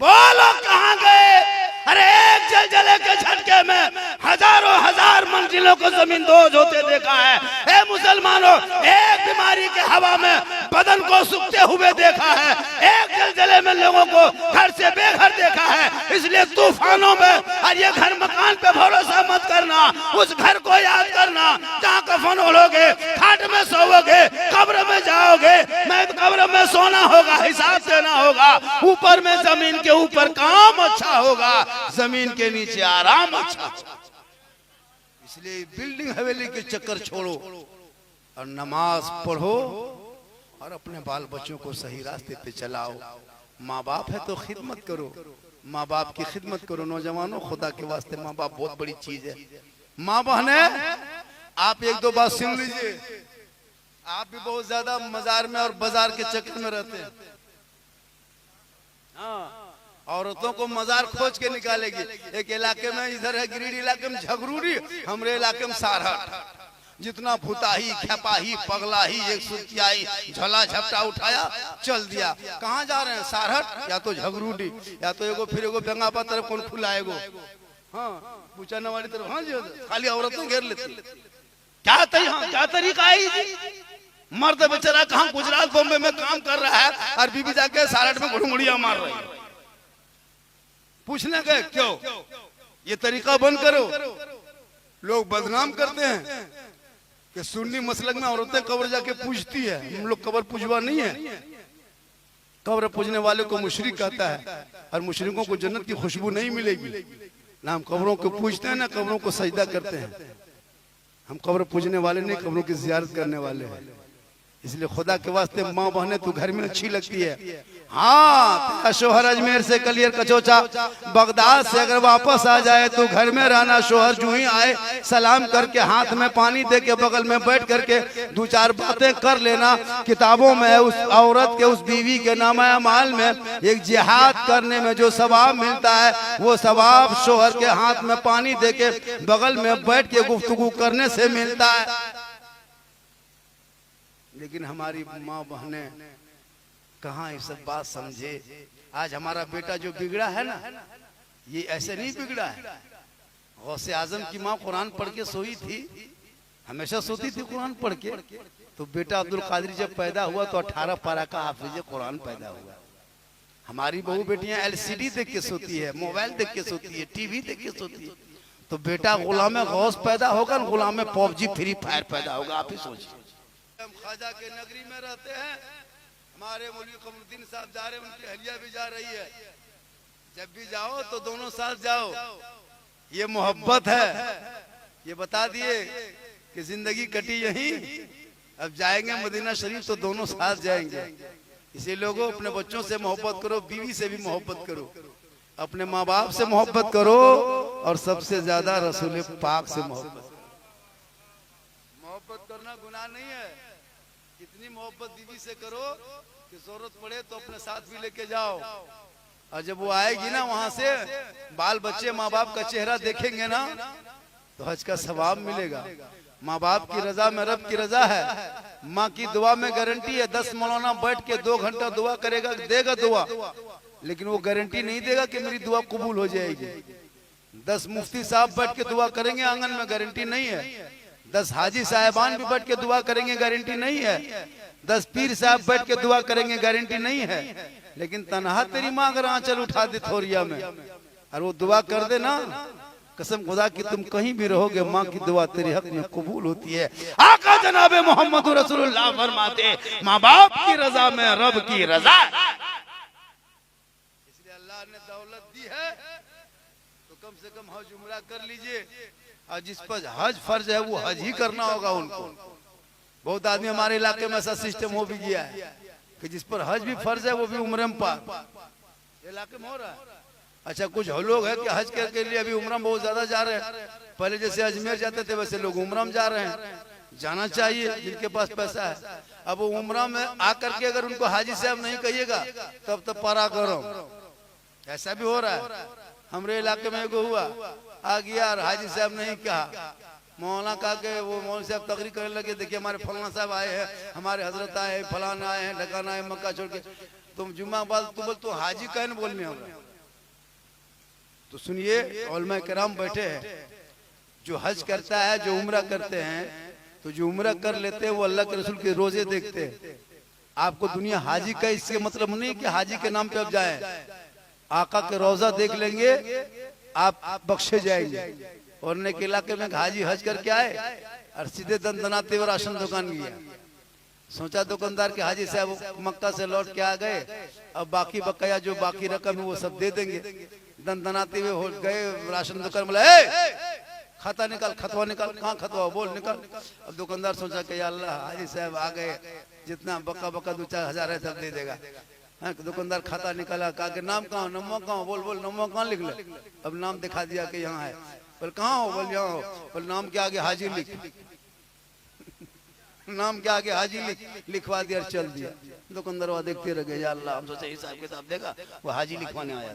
बोलो कहाँ गए? अरे एक जलजले के झटके में हजारों हजार मंजिलों को जमीन दोज होते देखा है। ए मुसलमानों, एक बीमारी के हवा में बदन को सूखते हुए देखा है। एक जलजले में लोगों को घर से बेघर देखा है। इसलिए तूफानों में और ये घर मकान पे भरोसा मत करना, उस घर को याद करना जहाँ कफन ओढ़ोगे, खाट में सोओगे, कब्र में जाओगे। मैं कब्र में सोना होगा, हिसाब देना होगा। ऊपर में जमीन के ऊपर काम अच्छा होगा, जमीन के नीचे आराम अच्छा। इसलिए बिल्डिंग हवेली के चक्कर छोड़ो और नमाज पढ़ो और अपने बाल बच्चों को सही रास्ते पे चलाओ। माँ बाप है तो खिदमत करो, माँ बाप की खिदमत करो। नौजवानों खुदा के वास्ते माँ बाप बहुत बड़ी चीज है। माँ बहने आप 1-2 बात सुन लीजिए। आप भी बहुत ज्यादा मजार में और बाजार के चक्कर में रहते हैं। हाँ, औरतों को मजार खोज के निकालेगी। एक इलाके में इधर है गिरिडीह इलाके में झगरूरी, हमरे इलाके में सारहट। जितना भूताही खेपाही पगलाही एक सुतियाई झला झपटा उठाया चल दिया। कहाँ जा रहे हैं? सारहट या तो झगरूडी या तो एगो फिर एगो बेंगापा तरफ कौन फुलाएगो, हाँ पूछाने वाली तरफ। हाँ जी खाली औरतें घेर लेती। क्या तरीका है? मर्द बेचारा कहाँ गुजरात बॉम्बे में काम कर रहा है और बीबी जाके सारहट में घुड़मुड़िया मार रही है। पूछने गए क्यों? ये तरीका बंद करो। लोग बदनाम करते हैं कि सुन्नी मसलक में औरतें कब्र जाके पूजती है। हम लोग कब्र पूजवा नहीं है। कब्र पूजने वाले को मुशरिक कहता है और मुशरिकों को जन्नत की खुशबू नहीं मिलेगी। ना हम कब्रों को पूजते हैं ना कब्रों को सजदा करते हैं। हम कब्र पूजने वाले नहीं, कब्रों की जियारत करने वाले हैं। इसलिए खुदा के वास्ते माँ बहने तू घर में अच्छी लगती है। हाँ शोहर अजमेर से कलियर कचौचा बगदाद से अगर वापस आ जाए तो घर में रहना। शोहर जो ही आए सलाम करके हाथ में पानी दे के बगल में बैठ करके दो चार बातें कर लेना। किताबों में उस औरत के उस बीवी के नामा माल में एक जिहाद करने में जो सवाब मिलता है वो सवाब शोहर के हाथ में पानी दे के बगल में बैठ के गुफ्तगू करने से मिलता है। लेकिन हमारी माँ बहने कहाँ ये सब बात समझे। आज हमारा बेटा जो बिगड़ा है ना, ये ऐसे नहीं बिगड़ा है। गौसे आजम की माँ कुरान पढ़ के सोई थी, हमेशा सोती थी कुरान पढ़ के। तो बेटा अब्दुल कादिर जब पैदा हुआ तो 18 पारा का हाफिज कुरान पैदा हुआ। हमारी बहू बेटियां LCD देख के सोती है, मोबाइल देख के सोती है, टीवी देख के सोती है। तो बेटा गुलाम गौस पैदा होगा, गुलाम PUBG फ्री फायर पैदा होगा। आप ही सोचिए। हम ख्वाजा के नगरी में रहते हैं, हमारे मौलवी कमरुद्दीन साहब जा रहे हैं, उनकी अहलिया भी जा रही है। जब भी जाओ तो दोनों साथ जाओ, ये मोहब्बत है। ये बता दिए कि जिंदगी कटी यहीं, अब जाएंगे मदीना शरीफ तो दोनों साथ जाएंगे। इसी लोगों अपने बच्चों से मोहब्बत करो, बीवी से भी मोहब्बत करो, अपने माँ बाप से मोहब्बत करो और सबसे ज्यादा रसूल पाक से मोहब्बत करना गुनाह नहीं है। कितनी मोहब्बत बीवी से करो कि जरूरत पड़े तो अपने साथ भी लेके जाओ। और जब वो आएगी ना वहां से, बाल बच्चे माँ बाप का चेहरा देखेंगे ना तो हज का सवाब मिलेगा। माँ बाप की रजा में रब की रजा है। माँ की दुआ में गारंटी है। 10 मौलाना बैठ के 2 घंटा दुआ करेगा, देगा दुआ, लेकिन वो गारंटी नहीं देगा कि मेरी दुआ कबूल हो जाएगी। 10 मुफ्ती साहब बैठ के दुआ करेंगे आंगन में, गारंटी नहीं है। 10 हाजी साहबान भी बैठ के दुआ करेंगे, गारंटी नहीं है। 10 पीर साहब बैठ के दुआ करेंगे, गारंटी नहीं है। लेकिन तनहा तेरी माँ अगर आंचल उठा दे थोरिया में और वो दुआ कर दे ना, कसम खुदा की तुम कहीं भी रहोगे माँ की दुआ तेरे हक में कबूल होती है। आका जनाबे मोहम्मद रसूलुल्लाह फरमाते माँ बाप की रजा में रब की रजा। इसलिए अल्लाह ने दौलत दी है तो कम से कम हज उम्रा कर लीजिए। और जिस पर हज फर्ज है वो हज ही करना होगा उनको। बहुत आदमी हमारे इलाके में ऐसा सिस्टम हो भी गया है कि जिस पर हज भी फर्ज है वो भी उम्र में पार इलाके में हो रहा है। अच्छा कुछ लोग हैं कि हज के लिए अभी उम्र में बहुत ज्यादा जा रहे हैं। पहले जैसे अजमेर जाते थे वैसे लोग उम्र में जा रहे हैं। जाना चाहिए जिनके पास पैसा है। अब वो उम्र में आकर के अगर उनको हाजी साहब नहीं कहिएगा तब तो पारा करो। ऐसा भी हो रहा है। हमारे इलाके में एगो हुआ, आ गया और हाजी साहब नहीं कहा, मौलाना कहा के वो मौलाना साहब तकरीर करने लगे, देखिए हमारे फलाना साहब आए हैं, हमारे हजरत आए हैं, फलाना आए हैं, ढकाना है, मक्का छोड़ के। तुम जुम्मा बाद तू बोल तो हाजी कहने बोलने होगा। तो सुनिए उलमा किराम बैठे हैं, जो हज करता है, जो उम्रा करते हैं, तो जो उम्रा कर लेते हैं वो अल्लाह के रसूल के रोजे देखते हैं। आपको दुनिया हाजी का इसके मतलब नहीं कि हाजी के नाम पे अब जाए। आका के रोजा देख लेंगे आप बख्शे जाएंगे। और ने के इलाके में हाजी हज करके आए और सीधे दंदनाते हुए राशन दुकान गया। सोचा दुकानदार के हाजी साहब मक्का से लौट के आ गए, अब बाकी बकाया जो बाकी रकम है वो सब दे देंगे। दंदनाते हुए हो गए राशन दुकान, बोला खाता निकाल, खतवा निकाल, कहाँ खतवा बोल निकाल। अब दुकानदार सोचा कि या अल्लाह हाजी साहब आ गए, जितना बका 2-4 हजार है सब दे देगा। दुकानदार खाता निकाला, कहा कि नाम कहाँ, नमो कहाँ, बोल बोल नमो कहाँ लिख ले। अब नाम दिखा दिया कि यहाँ है। बोल कहाँ हो, बोल यहाँ हो। बोल नाम के आगे हाजी लिख। नाम के आगे हाजी लिखवा दिया, चल दिया। दुकानदार देखते रह गए, या अल्लाह, हम सोचे हिसाब किताब देगा, वो हाजी लिखवाने आया है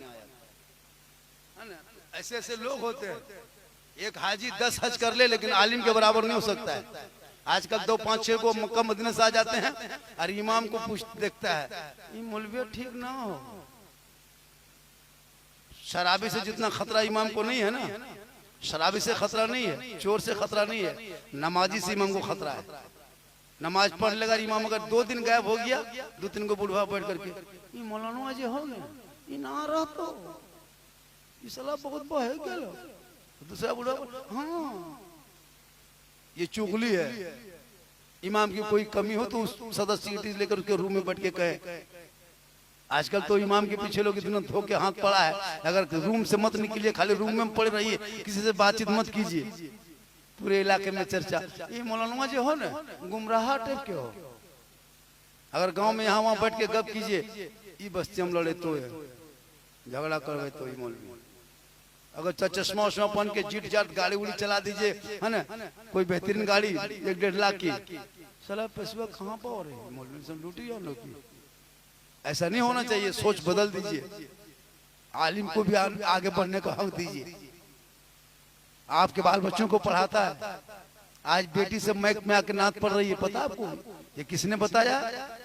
ना। ऐसे ऐसे लोग होते हैं। एक हाजी 10 हज कर ले लेकिन आलिम के बराबर नहीं हो सकता है। आजकल 2 5 6 को मक्का मदीना से आ जाते हैं और इमाम को पूछ देखता है, ये मौलवी ठीक ना हो। शराबी से जितना खतरा इमाम को नहीं है ना, शराबी से खतरा नहीं है, चोर से खतरा नहीं है, नमाजी से इमाम को खतरा है। नमाज पढ़ लेगा इमाम, अगर 2 दिन गायब हो गया, 2-3 को बुढ़वा बैठ करके, ये मौलाना जी हो गए, ये ना रहा तो ये सलाह बहुत बहे गया। दूसरा बुढ़वा, हाँ ये चुगली है। इमाम की कोई कमी हो तो उस सदस्य लेकर उसके रूम में बैठ के कहे। आजकल तो इमाम के पीछे लोग इतना धो के हाथ पड़ा है, अगर रूम से मत निकलिए, खाली रूम में पड़े रहिए, किसी से बातचीत मत कीजिए। पूरे इलाके में चर्चा, ये मौलाना जी हो ना गुमराह टाइप के हो। अगर गांव में यहाँ वहाँ बैठ के गप कीजिए, ये बस्ती हम लड़े तो है, झगड़ा करवे तो ही मौलवी। अगर चश्मा उश्मा पहन के जीट जाट गाड़ी उड़ी चला दीजिए, है ना, कोई बेहतरीन गाड़ी 1-1.5 लाख की, साला पैसा कहाँ पर हो रही है, मौलवी से लूटी या लोग। ऐसा नहीं होना चाहिए, सोच बदल दीजिए। आलिम को भी आगे बढ़ने का हक दीजिए। आपके बाल बच्चों को पढ़ाता है। आज बेटी से मैक में आके नात पढ़ रही है, पता आपको ये किसने बताया?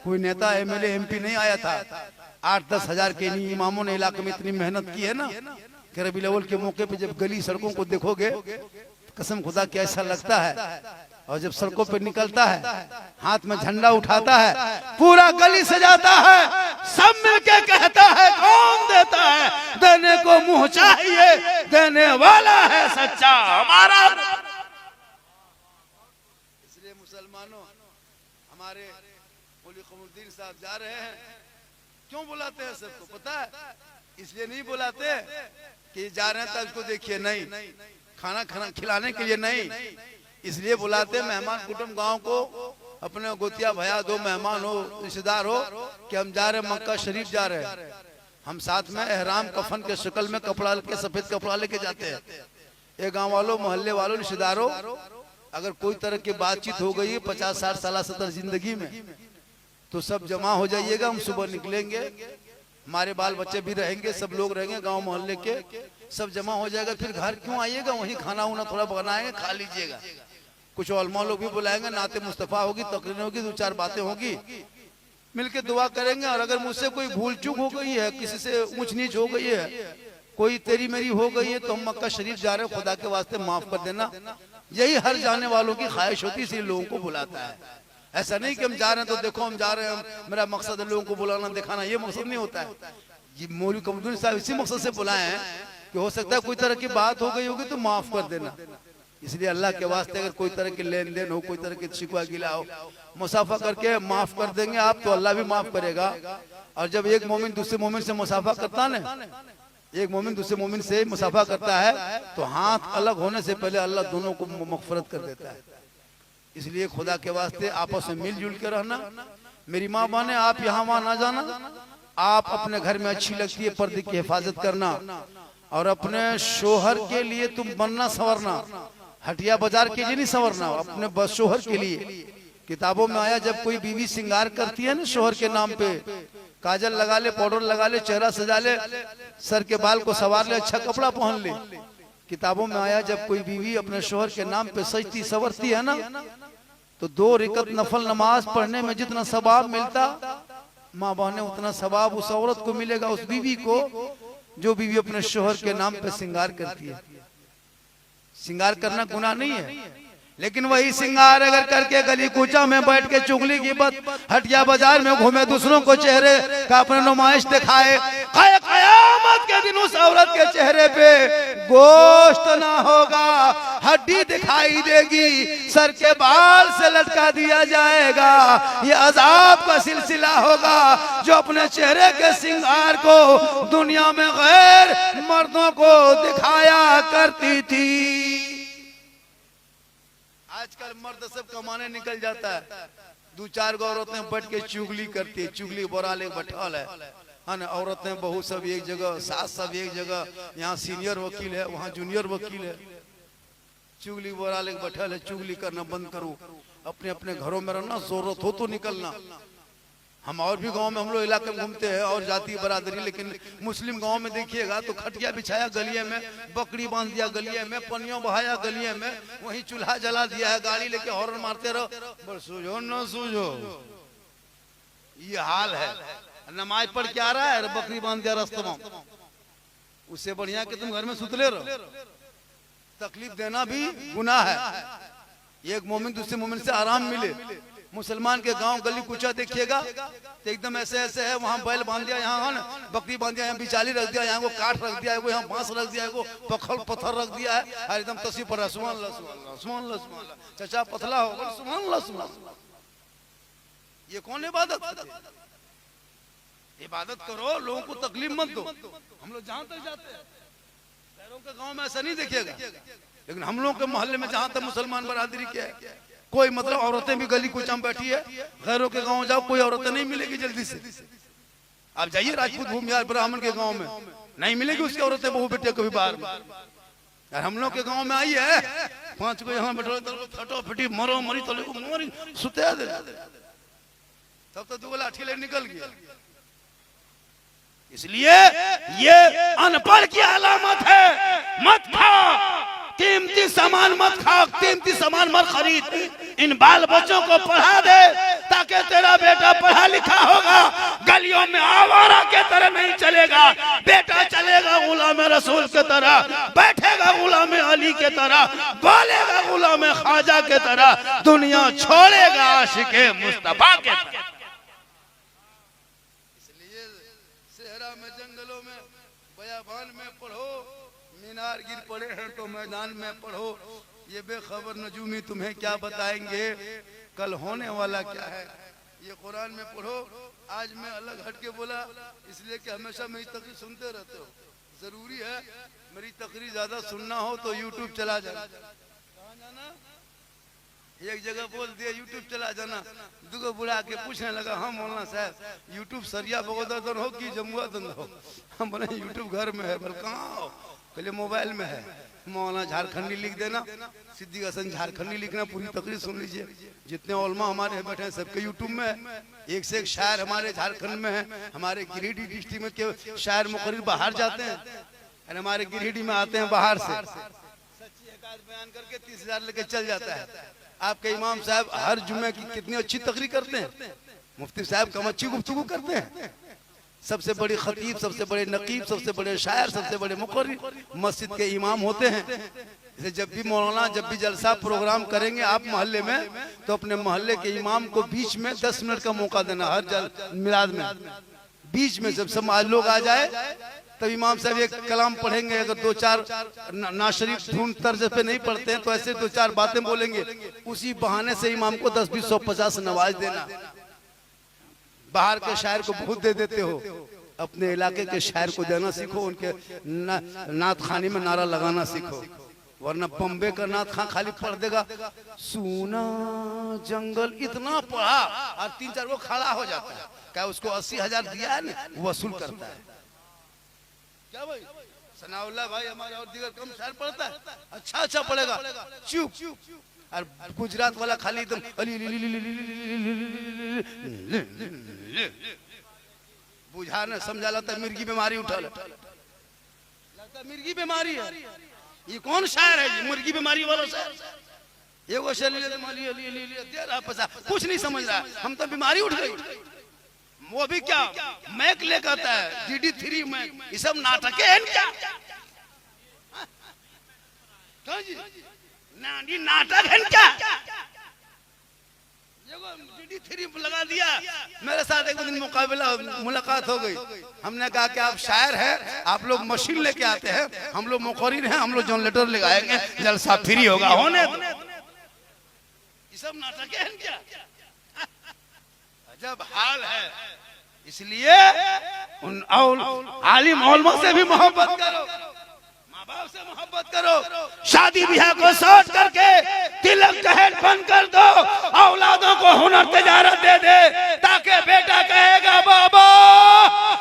कोई नेता एमएलए एमपी नहीं आया था। 8-10 हजार के इमामों ने इलाके में इतनी मेहनत की है ना, कि रबी अव्वल के मौके पे जब गली सड़कों को देखोगे, कसम खुदा के ऐसा लगता है। और जब सड़कों पे निकलता है, हाथ में झंडा उठाता है, पूरा गली सजाता है, सब मिलके कहता है कौन देता है, देने को मुंह चाहिए, देने वाला है सच्चा हमारा। इसलिए मुसलमानों, हमारे मौलवी कमरुद्दीन साहब जा रहे हैं, क्यों बुलाते हैं सबको पता है? इसलिए नहीं बुलाते कि जा रहे हैं तब इसको देखिए, नहीं, खाना खिलाने के लिए नहीं, इसलिए बुलाते मेहमान कुटुंब गांव को, अपने गोतिया भैया 2 मेहमान हो, रिश्तेदार हो, कि हम जा रहे मक्का शरीफ जा रहे हैं। हम साथ में एहराम कफन के शक्ल में कपड़ा लेके, सफेद कपड़ा लेके जाते हैं। ये गांव वालों, मोहल्ले वालों, रिश्तेदारों, अगर कोई तरह की बातचीत हो गई है 50-60 साल 70 जिंदगी में, तो सब जमा हो जाइएगा। हम सुबह निकलेंगे, हमारे बाल बच्चे भी रहेंगे, सब लोग रहेंगे, गांव मोहल्ले के सब जमा हो जाएगा। फिर घर क्यों आइएगा, वहीं खाना उना थोड़ा बनाएंगे, खा लीजिएगा। कुछ उलमा लोग भी बुलाएंगे, नाते मुस्तफा होगी, तकरीर होगी, 2-4 बातें होगी, मिलके दुआ करेंगे। और अगर मुझसे कोई भूल चूक हो गई है, किसी से ऊंच नीच हो गई है, कोई तेरी मेरी हो गई है, तो हम मक्का शरीफ जा रहे हैं, खुदा के वास्ते माफ कर देना। यही हर जाने वालों की ख्वाहिश होती है, इसलिए लोगों को बुलाता है। ऐसा नहीं कि हम जा रहे हैं तो देखो हम जा रहे हैं, मेरा मकसद है लोगों को बुलाना दिखाना, ये मकसद नहीं होता है। ये मौलवी कमरुद्दीन साहब इसी मकसद से बुलाए हैं कि हो सकता है कोई तरह की बात हो गई होगी तो माफ कर देना। इसलिए अल्लाह के वास्ते अगर कोई तरह की लेन देन हो, कोई तरह की शिकवा गिला हो, मुसाफा करके माफ कर देंगे आप, तो अल्लाह भी माफ करेगा। और जब एक मोमिन दूसरे मोमिन से मुसाफा करता है ना, एक मोमिन दूसरे मोमिन से मुसाफा करता है, तो हाथ अलग होने से पहले अल्लाह दोनों को मगफरत कर देता है। इसलिए खुदा के वास्ते आपस में मिलजुल के रहना। मेरी माँ बहने, आप यहाँ वहाँ ना जाना, आप अपने घर में अच्छी लगती है पर्दे की हिफाजत करना, और अपने शोहर के लिए तुम बनना संवरना, हटिया बाजार के लिए नहीं संवरना, अपने बस शोहर के लिए। किताबों में आया जब कोई बीवी श्रृंगार करती है ना शोहर के नाम पे, काजल लगा ले, पाउडर लगा ले, चेहरा सजा ले, सर के बाल को संवार ले, अच्छा कपड़ा पहन ले। किताबों में आया जब कोई बीवी अपने शोहर के नाम पे सजती संवरती है ना, तो 2 रिकत नफल नमाज पढ़ने में जितना सवाब मिलता, माँ बहने उतना सवाब उस औरत को मिलेगा, उस बीवी को, जो बीवी अपने शोहर के नाम पे श्रृंगार करती है। श्रृंगार करना गुनाह नहीं है, लेकिन वही श्रृंगार अगर करके गली कूचा में बैठ के चुगली की बात, हटिया बाजार में घूमे, दूसरों को चेहरे का अपने नुमाइश दिखाए, कयामत के दिन उस औरत के चेहरे पे गोश्त ना होगा, हड्डी दिखाई देगी, सर के बाल से लटका दिया जाएगा। ये अजाब का सिलसिला होगा जो अपने चेहरे के श्रृंगार को दुनिया में गैर मर्दों को दिखाया करती थी। आजकल मर्द सब कमाने निकल जाता है, 2-4 गो औरतें बैठ के चुगली करती है, चुगली बोराले बैठल है ना, औरतें बहू सब एक जगह, सास सब एक जगह, यहाँ सीनियर वकील है, वहाँ जूनियर वकील है, चुगली बोराले बैठल है। चुगली करना बंद करो। अपने अपने घरों में रहना, जरूरत हो तो निकलना। हम और भी गांव में हम लोग इलाके में घूमते हैं और जाति बरादरी, लेकिन मुस्लिम गांव में देखिएगा तो खटिया बिछाया गलिये में, बकरी बांध दिया गलिये में, पनियों बहाया गलिये में, वहीं चूल्हा जला दिया है, गाड़ी लेके हॉर्न मारते रहो, बस सूझो न सूझो, ये हाल है। नमाज पढ़ के आ रहा है, बकरी बांध दिया रास्ते में, उससे बढ़िया कि तुम घर में सुतले रहो। तकलीफ देना भी गुनाह है। एक मोमिन दूसरे मोमिन से आराम मिले। मुसलमान के गांव गली कुचा देखिएगा तो एकदम ऐसे ऐसे है, वहाँ बैल बांध दिया, यहाँ बकरी बांध दिया, यहाँ बिचाली रख दिया, यहाँ को काठ रख दिया, यहाँ बांस रख दिया, पखल पत्थर रख दिया है, और एकदम तस्वीर पर सुभान अल्लाह सुभान अल्लाह सुभान अल्लाह सुभान अल्लाह, चचा पतला हो सुभान अल्लाह सुभान अल्लाह। ये कौन इबादत? इबादत करो, लोगों को तकलीफ मत दो। हम लोग जहाँ तक जाते हैं, शहरों के गाँव में ऐसा नहीं देखिएगा, लेकिन हम लोग के मोहल्ले में जहाँ तक मुसलमान बरादरी के है, कोई मतलब औरतें भी गली कुचा में बैठी है, गैरों के गांव जाओ कोई औरतें नहीं मिलेगी जल्दी से। आप जाइए राजपूत भूमिहार ब्राह्मण के गांव में, नहीं मिलेगी उसकी औरतें बहू बेटे कभी बाहर में। यार हम लोग के गांव में आई है, 5 को यहाँ बैठो, फटो फटी मरो मरी तो मरी सुते दे, तब तो 2 लाठी ले निकल गया। इसलिए ये अनपढ़ की अलामत है। मत खाओ कीमती सामान, मत खाओ कीमती सामान मत खरीद। इन बाल बच्चों को पढ़ा दे ताकि तेरा बेटा पढ़ा लिखा होगा, गलियों में आवारा के तरह नहीं चलेगा, बेटा चलेगा गुलाम रसूल के तरह, बैठेगा गुलाम अली के तरह, बोलेगा गुलाम ख्वाजा के तरह, दुनिया छोड़ेगा आशिके मुस्तफा के तरह। इसलिए सहरा में, जंगलों में, बयाबान में पढ़ो, मीनार गिर पड़े हैं तो मैदान में पढ़ो। ये बेखबर नजूमी तुम्हें क्या बताएंगे कल होने वाला क्या है, ये कुरान में पढ़ो। आज मैं अलग हटके बोला इसलिए कि हमेशा मेरी तकरीर सुनते रहते हो, जरूरी है मेरी तकरीर ज्यादा सुनना हो तो यूट्यूब चला जाना। कहाँ जाना? एक जगह बोल दिया यूट्यूब चला जाना, दुगो बुढ़ा के पूछने लगा, हाँ मौलाना साहब यूट्यूब सरिया बगोदर हो कि जमुआ दंद हो? हम बोले यूट्यूब घर में है। बोल कहाँ हो? पहले मोबाइल में है। मौलाना झारखंडी लिख देना, सिद्दीक हसन झारखंडी लिखना, पूरी तकरीर सुन लीजिए। जितने उलमा हमारे बैठे हैं सबके यूट्यूब में है। एक से एक शायर हमारे झारखंड में है। हमारे गिरिडीह डिस्ट्रिक्ट में के शायर मुकर्रिर बाहर जाते हैं और हमारे गिरिडीह में आते हैं बाहर से, सच्ची हकीकत बयान करके 30,000 लेके चल जाता है। आपके इमाम साहब हर जुम्मे की कितनी अच्छी तकरीर करते हैं, मुफ्ती साहब कम अच्छी गुफ्तगू करते हैं। सबसे बड़ी खतीब, सबसे बड़े नकीब, सबसे बड़े शायर, सबसे बड़े मुकर्रिर मस्जिद के इमाम होते हैं। जैसे जब भी मौलाना जब भी जलसा प्रोग्राम करेंगे आप मोहल्ले में, तो अपने मोहल्ले के इमाम को बीच में 10 मिनट का मौका देना। हर मिलाद में बीच में जब समाज लोग आ जाए तब इमाम साहब एक कलाम पढ़ेंगे। अगर 2-4 ना शरीफ धुन तर्ज पे नहीं पढ़ते हैं तो ऐसे 2-4 बातें बोलेंगे, उसी बहाने से इमाम को 10, 20, 100, 50 नवाज देना। बाहर के शायर को बहुत दे देते हो, अपने इलाके के शायर को देना सीखो, उनके नात खानी में नारा लगाना सीखो, वरना बम्बे का नात खां खाली पढ़ देगा सुना जंगल, इतना पढ़ा और 3-4 वो खड़ा हो जाता है। क्या उसको 80,000 दिया है ना, वसूल करता है क्या भाई? सनाउल्लाह भाई हमारा और दीगर कम शायर पढ़ता है, अच्छा पढ़ेगा, चुप। और गुजरात वाला खाली एकदम बुझा न समझा लगता मिर्गी बीमारी उठा लगता मिर्गी बीमारी है। ये कौन शायर है? ये मुर्गी बीमारी वाला शायर। ये वो शायर दे रहा पैसा, कुछ नहीं समझ रहा, हम तो बीमारी उठ गई। वो भी क्या मैक ले कहता है, DD3 मैक, ये सब नाटक है क्या? नाटक है क्या? DD3 लगा दिया। मेरे साथ एक दिन मुलाकात हो गई। हमने कहा कि आप शायर हैं, आप लोग मशीन लेके आते हैं, हम लोग मुकर्रिर हैं, हम लोग जनरेटर लगाएंगे, जलसा फ्री होगा। होने ये सब नाटक है क्या? अजब हाल है। इसलिए उन आलिम उलमा से भी मोहब्बत करो, माँ बाप से मोहब्बत करो, शादी ब्याह को सोच करके तिलक दहेज बंद कर दो, औलादों को हुनर तिजारत दे दे, ताकि बेटा कहेगा बाबा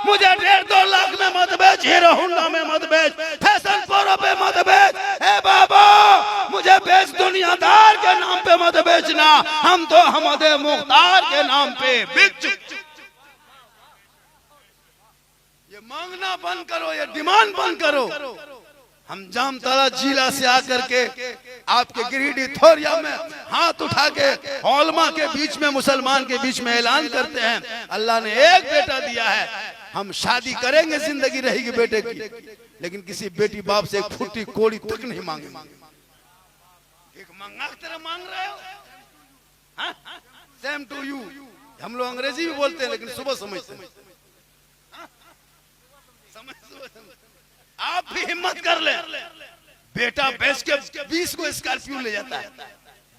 मुझे 1.5-2 लाख में मत बेच, हीरो होंडा में मत बेच, फैशन प्रो पे मत बेच, ए बाबा मुझे बेच दुनियादार के नाम पे मत बेच, बेचना, हम तो हमदे मुख्तार के नाम पे बिक चुके। ये मांगना बंद करो, ये डिमांड बंद करो। हम जामताड़ा जिला से आकर के आपके गिरिडीह थोरिया में हाथ उठा के हौलमा के बीच में, मुसलमान के बीच में ऐलान करते हैं, अल्लाह ने एक बेटा दिया है, हम शादी करेंगे, जिंदगी रहेगी बेटे की, लेकिन किसी बेटी बाप से एक फुटी कोड़ी तक नहीं मांगेंगे। एक मंगा की तरह मांग रहे हो। Same to you. हम लोग अंग्रेजी भी बोलते हैं लेकिन सुबह समझते हैं। आप भी हिम्मत कर ले, बेटा बेच के 20 को स्कॉर्पियो ले जाता है,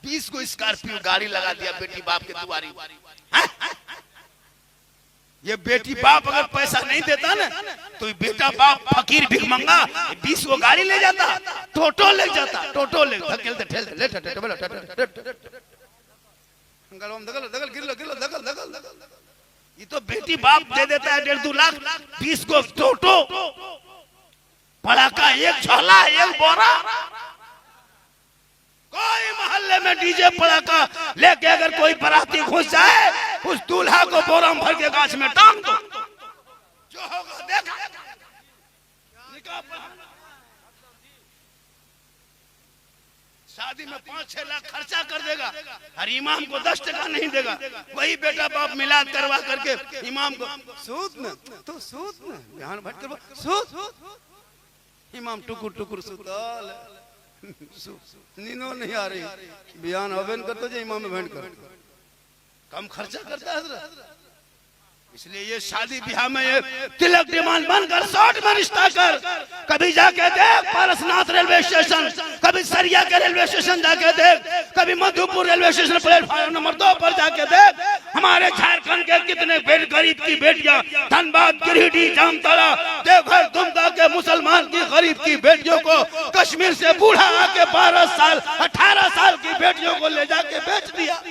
20 को स्कॉर्पियो गाड़ी लगा दिया बेटी बाप के दुआरी। ये बेटी बाप अगर पैसा नहीं देता ना तो ये बेटा बाप फकीर भीख मंगा 20 को गाड़ी ले जाता, टोटो ले जाता, टोटो ले धकेलते ठेलते ले ये तो बेटी बाप दे देता है 1.5-2 लाख, 20 को टोटो, पड़ाका, एक झोला, एक बोरा। कोई मोहल्ले में डीजे पड़ाका लेके अगर कोई बराती घुस जाए, उस दूल्हा को बोरा भर के गाछ में टांग दो, जो होगा देखा। शादी में 5-6 लाख खर्चा कर देगा और इमाम को 10 टका नहीं देगा। वही बेटा बाप मिलाद करवा करके इमाम को सूद में, तो सूद में बिहान भट कर सूद, इमाम टुकुर टुकुर सुतल, नींदो नहीं आ रही, बयान हवेन करते जो इमाम में भेंट कर, कम खर्चा करता है। इसलिए ये शादी ब्याह में ये तिलक डिमांड बनकर 60 में रिश्ता कर, कभी जाके देख पारसनाथ रेलवे स्टेशन, कभी सरिया के रेलवे स्टेशन जाके देख, कभी Madhupur railway station platform number 2 पर जाके देख, हमारे झारखंड के कितने गरीब की बेटियां, धनबाद, गिरिडीह, जामताड़ा, देवघर, दुमका के मुसलमान की गरीब की बेटियों को कश्मीर से बूढ़ा आके 12 साल 18 साल की बेटियों को ले जाके बेच दिया।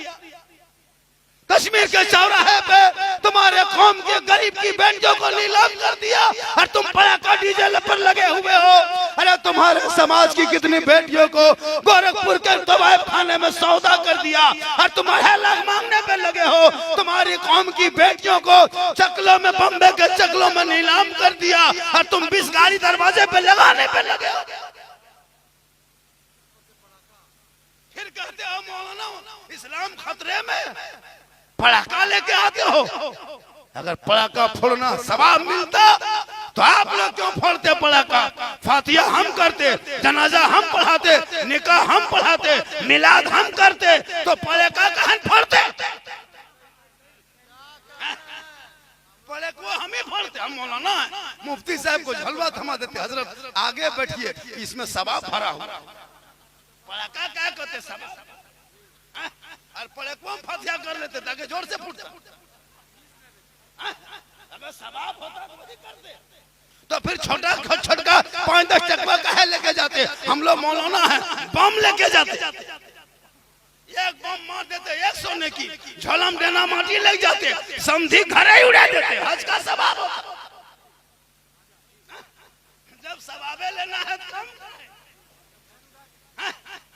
कश्मीर के चौराहे पे तुम्हारे कौम के गरीब की बेटियों को नीलाम कर दिया और तुम पड़ाका डीजे पर लगे हुए हो। अरे तुम्हारे समाज की कितनी बेटियों को गोरखपुर के तवायफ खाने में सौदा कर दिया और तुम 2.5 लाख मांगने पे लगे हो। तुम्हारी कौम की बेटियों को चकलों में, बम्बे के चकलों में नीलाम कर दिया और तुम 20 गाड़ी दरवाजे पे लगाने पे लगे हो। फिर कहते हो मौलाना इस्लाम खतरे में, पड़ाका लेके आते हो। अगर पड़ाका फोड़ना सवाब मिलता तो आप लोग क्यों फोड़ते पड़ाका? फातिहा हम करते, जनाजा हम पढ़ाते, निकाह हम पढ़ाते, मिलाद हम करते, तो पड़ाका कहाँ फोड़ते? पड़ाका हम ही फोड़ते। हम मौलाना मुफ्ती साहब को झलवा थमा देते, हजरत आगे बैठिए, इसमें सवाब भरा हुआ। पड़ाका क्या करते? सवाब। और पड़ाका फातिहा कर लेते ताकि जोर से फूटता। अगर सवाब होता तो वही करते। तो फिर छोटा 5-10 टकवा काहे लेके जाते? हम लोग मौलाना है, बम लेके जाते, एक बम मार देते 1 सोने की, झोलम देना माटी लग जाते, समधी घर ही उड़ा देते। हज का सवाब होता। जब सवाबे लेना है कम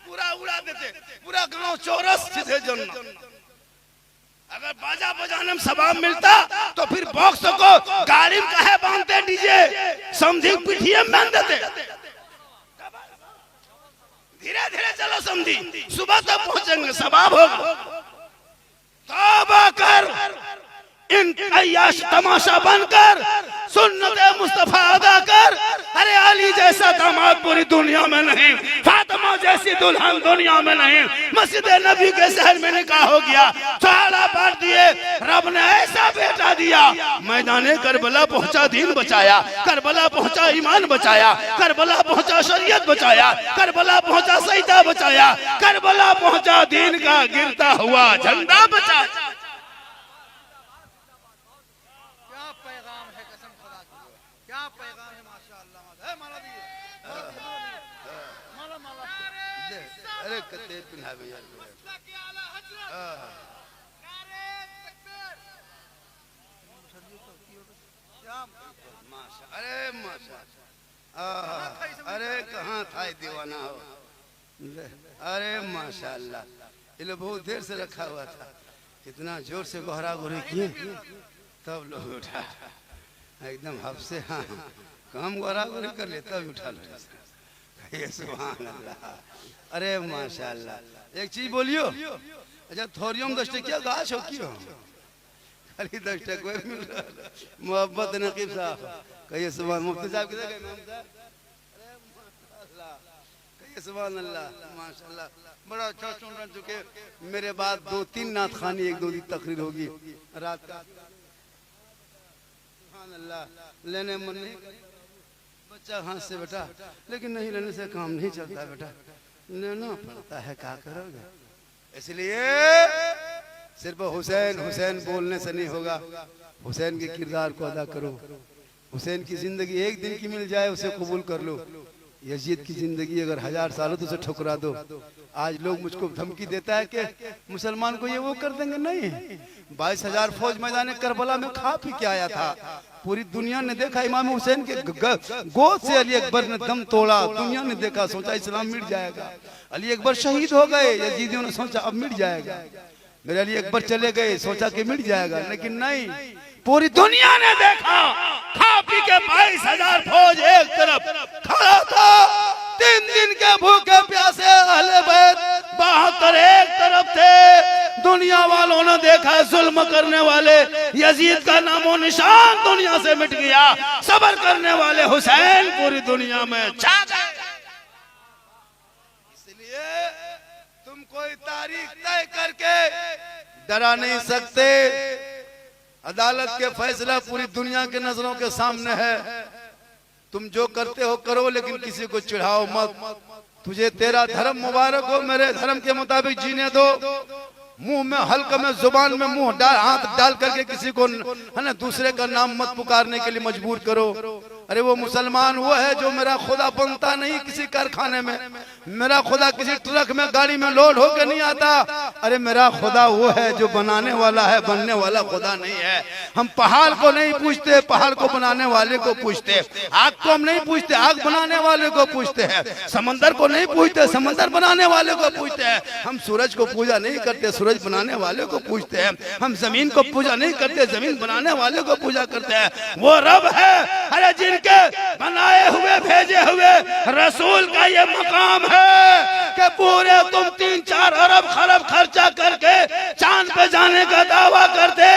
पूरा उड़ा देते, पूरा गांव चौरस सीधे जन्नत। अगर बाजा बजाने में सवाब मिलता तो फिर बॉक्स को गाड़ी में काहे बांधते? डीजे समधी पिठिए में बांध देते। धीरे धीरे चलो समधी, सुबह तक पहुंचेंगे, सवाब होगा। तौबा कर, इन अय्याश तमाशा बनकर सुन्नते मुस्तफा अदा कर। अरे अली जैसा दामाद पूरी दुनिया में नहीं, फातिमा जैसी दुल्हन दुनिया में नहीं। मस्जिद नबी के शहर में निकाह हो गया, चौड़ा बांट दिए, रब ने ऐसा बेटा दिया। मैदाने करबला पहुंचा, दीन बचाया, करबला पहुंचा, ईमान बचाया, करबला पहुंचा, शरीयत बचाया, करबला पहुंचा, सईदा बचाया, करबला पहुंचा, दीन का गिरता हुआ झंडा बचाया। अरे कते पिन्हावे यार, अरे माशा, अरे कहाँ था दीवाना हो। अरे माशाल्लाह, ये लोग बहुत देर से रखा हुआ था, इतना जोर से गोहरा गोहरी किए तब लोग उठा, एकदम हफ से हाँ कम गोहरा गोहरी कर ले तब उठा लो। ये सुभान अल्लाह, अरे माशाअल्लाह। एक चीज बोलियो, अच्छा थोरियम 10 टकिया गाछ हो क्यों खाली 10 टका मिल रहा मोहब्बत नकीब साहब कहिए सुभान। मुफ्ती साहब किधर गए इमाम साहब? अरे माशाअल्लाह कहिए सुभान अल्लाह माशाअल्लाह। बड़ा अच्छा सुन रहे चुके, मेरे बाद 2-3 नात खानी, 1-2 दिन तकरीर होगी रात का। सुभान अल्लाह, लेने मन नहीं बच्चा हाथ से बेटा, लेकिन नहीं लेने से काम नहीं चलता बेटा, लेना पड़ता है, क्या करोगे। इसलिए सिर्फ हुसैन हुसैन बोलने से नहीं होगा, हुसैन के किरदार को अदा करो। हुसैन की जिंदगी एक दिन की मिल जाए उसे कबूल कर लो। यजीद की जिंदगी अगर 1000 साल हो तो उसे ठुकरा दो। आज लोग मुझको धमकी देता है कि मुसलमान को ये वो कर देंगे, नहीं। 22,000 फौज मैदान करबला में खा पी के आया था। पूरी दुनिया ने देखा इमाम हुसैन के गोद से अली अकबर ने दम तोड़ा, दुनिया ने देखा, सोचा इस्लाम मिट जाएगा। अली अकबर शहीद हो गए, यजीदियों ने सोचा अब मिट जाएगा। मेरे अली अकबर चले गए, सोचा कि मिट जाएगा, लेकिन नहीं, पूरी दुनिया ने देखा खा पी के 22,000 फौज एक तरफ खड़ा था, 3 दिन के भूखे प्यासे अहले बैत 72 एक तरफ थे। दुनिया वालों ने देखा जुल्म करने वाले यजीद का नामो निशान दुनिया से मिट गया, सब्र करने वाले हुसैन पूरी दुनिया में छा गए। इसलिए तुम कोई तारीख तय करके डरा नहीं सकते। अदालत के फैसला पूरी दुनिया के नजरों के सामने है। तुम जो करते हो करो, लेकिन किसी को चिढ़ाओ मत। तुझे तेरा धर्म मुबारक हो, मेरे धर्म के मुताबिक जीने दो। मुंह में हल्का में जुबान में मुंह डाल हाथ डाल करके किसी को है ना दूसरे का नाम मत पुकारने के लिए मजबूर करो। अरे वो मुसलमान वो है जो मेरा खुदा बनता नहीं किसी कारखाने में, मेरा खुदा किसी ट्रक में गाड़ी में लोड होकर नहीं आता। अरे मेरा खुदा वो है जो बनाने वाला है, बनने वाला खुदा नहीं है। हम पहाड़ को नहीं पूछते, पहाड़ को बनाने वाले को पूछते। आग को हम नहीं पूछते, आग बनाने वाले को पूछते हैं। समंदर को नहीं पूछते, समंदर बनाने वाले को पूछते हैं। हम सूरज को पूजा नहीं करते, सूरज बनाने वाले को पूछते हैं। हम जमीन को पूजा नहीं करते, जमीन बनाने वाले को पूजा करते हैं। वो रब है अरे जिनके बनाए हुए भेजे हुए रसूल का ये मकाम है कि पूरे तुम 3-4 अरब खरब खर्चा करके चांद पे जाने का दावा करते।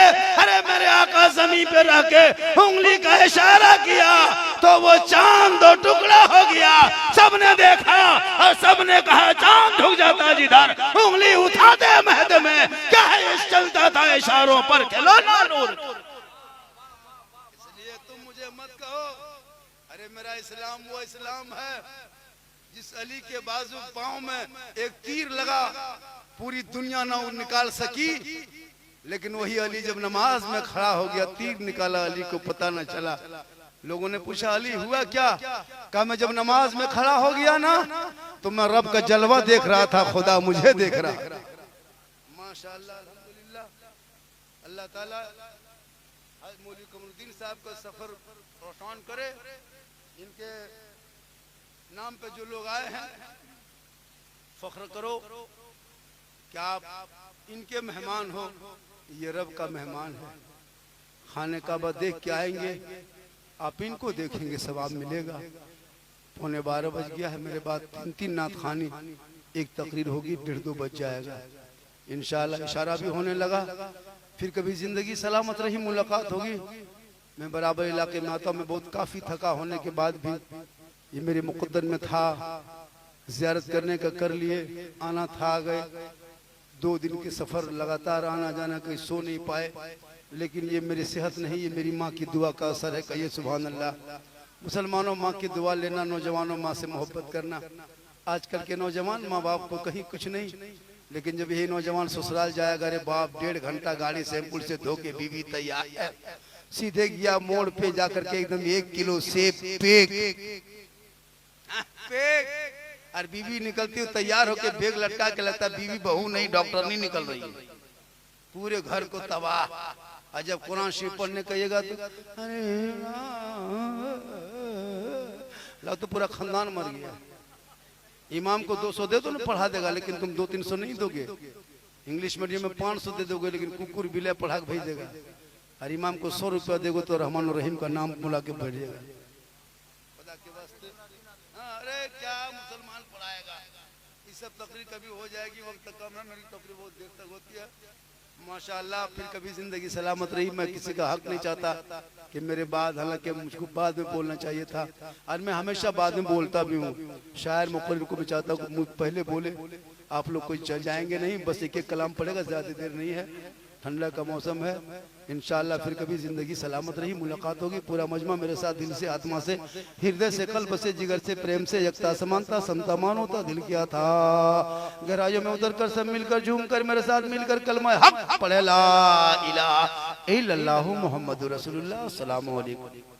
अरे मेरे आका जमीन पे रह के उंगली का इशारा किया तो वो चांद 2 टुकड़ा हो गया। सबने देखा और सबने कहा चांद झुक जाता जिधर उंगली उठाते महद में क्या है चलता था इशारों पर खिलौना नूर। इसलिए तुम मुझे मत कहो अरे मेरा इस्लाम वो इस्लाम है जिस अली के बाजू पांव में एक तीर लगा पूरी दुनिया ना निकाल सकी, लेकिन वही अली जब नमाज में खड़ा हो गया तीर निकाला, अली को पता न चला। लोगों ने पूछा अली हुआ क्या? कहा मैं जब नमाज में खड़ा हो गया ना तो मैं रब का जलवा देख रहा था, खुदा मुझे देख रहा। माशाअल्लाह अल्हम्दुलिल्लाह, अल्लाह ताला मौलवी कमरुद्दीन साहब का सफर रोशन करे। इनके नाम पे जो लोग आए हैं फख्र करो क्या आप इनके मेहमान हो। ये रब का मेहमान है। खाने काबा देख के आएंगे, आप इनको देखेंगे, सवाब मिलेगा। 11:15 बज गया है, मेरे बाद 3 नात खानी, एक तकरीर होगी, 1:30-2 बज जाएगा इंशाअल्लाह। इशारा भी होने लगा, फिर कभी जिंदगी सलामत रही मुलाकात होगी। मैं बराबर इलाके में आता हूँ, मैं बहुत काफ़ी थका होने के बाद भी ये मेरे मुकद्दर में था, ज़ियारत करने का कर लिए, आना था आ गए। 2 दिन के सफ़र लगातार आना जाना, कहीं सो नहीं पाए, लेकिन ये मेरी सेहत नहीं, ये मेरी माँ की दुआ का असर है। कहिए सुभान अल्लाह। मुसलमानों माँ की दुआ लेना, नौजवानों माँ से मोहब्बत करना। आजकल के नौजवान माँ बाप को कहीं कुछ नहीं, लेकिन जब यही नौजवान ससुराल जाएगा, अरे बाप 1.5 घंटा गाड़ी सैंपल से धो के बीवी तैयार है, सीधे गया मोड़ पे जाकर के एकदम 1 किलो सेब पेक और बीवी निकलती है तैयार होके बैग लटका के, लगता बीवी बहू नहीं डॉक्टर नहीं निकल रही है, पूरे घर को तबाह। और जब कुरान शरीफ पढ़ने कहिएगा तो अरे लो तो पूरा खानदान मर गया। इमाम को 200 दे दो ना, पढ़ा देगा, लेकिन तुम 200-300 नहीं दोगे। इंग्लिश मीडियम में 500 दे दोगे, लेकिन कुकुर बिल्ला पढ़ा के भेज देगा। और इमाम को 100 रुपया देगो तो रहमान और रहीम का नाम बुला के भेजेगा। अरे क्या मुसलमान पढ़ाएगा, ये सब तकरीर कभी हो जाएगी, वक्त कम है, मेरी तकरीर बहुत देर तक होती है माशाअल्लाह। फिर कभी जिंदगी सलामत रही। मैं किसी का हक नहीं चाहता कि मेरे बाद, हालांकि मुझको बाद में बोलना चाहिए था, और मैं हमेशा बाद में बोलता भी हूँ। शायर मुक़र्रिर को भी चाहता हूँ कि पहले बोले। आप लोग कोई चल जाएंगे नहीं, बस एक एक कलाम पड़ेगा, ज़्यादा देर नहीं है, ठंडा का मौसम है। इंशाअल्लाह फिर कभी जिंदगी सलामत रही, मुलाकात होगी। पूरा मजमा मेरे साथ दिल से, आत्मा से, हृदय से, कल्ब से, जिगर से, प्रेम से, यकता समानता, समता मानवता, दिल किया था गहराइयों में उतर कर सब मिलकर झूम कर मेरे साथ मिलकर कलमा हक पढ़े ला इलाहा इल्लल्लाहु मुहम्मदुर रसूलुल्लाह। अस्सलामु अलैकुम।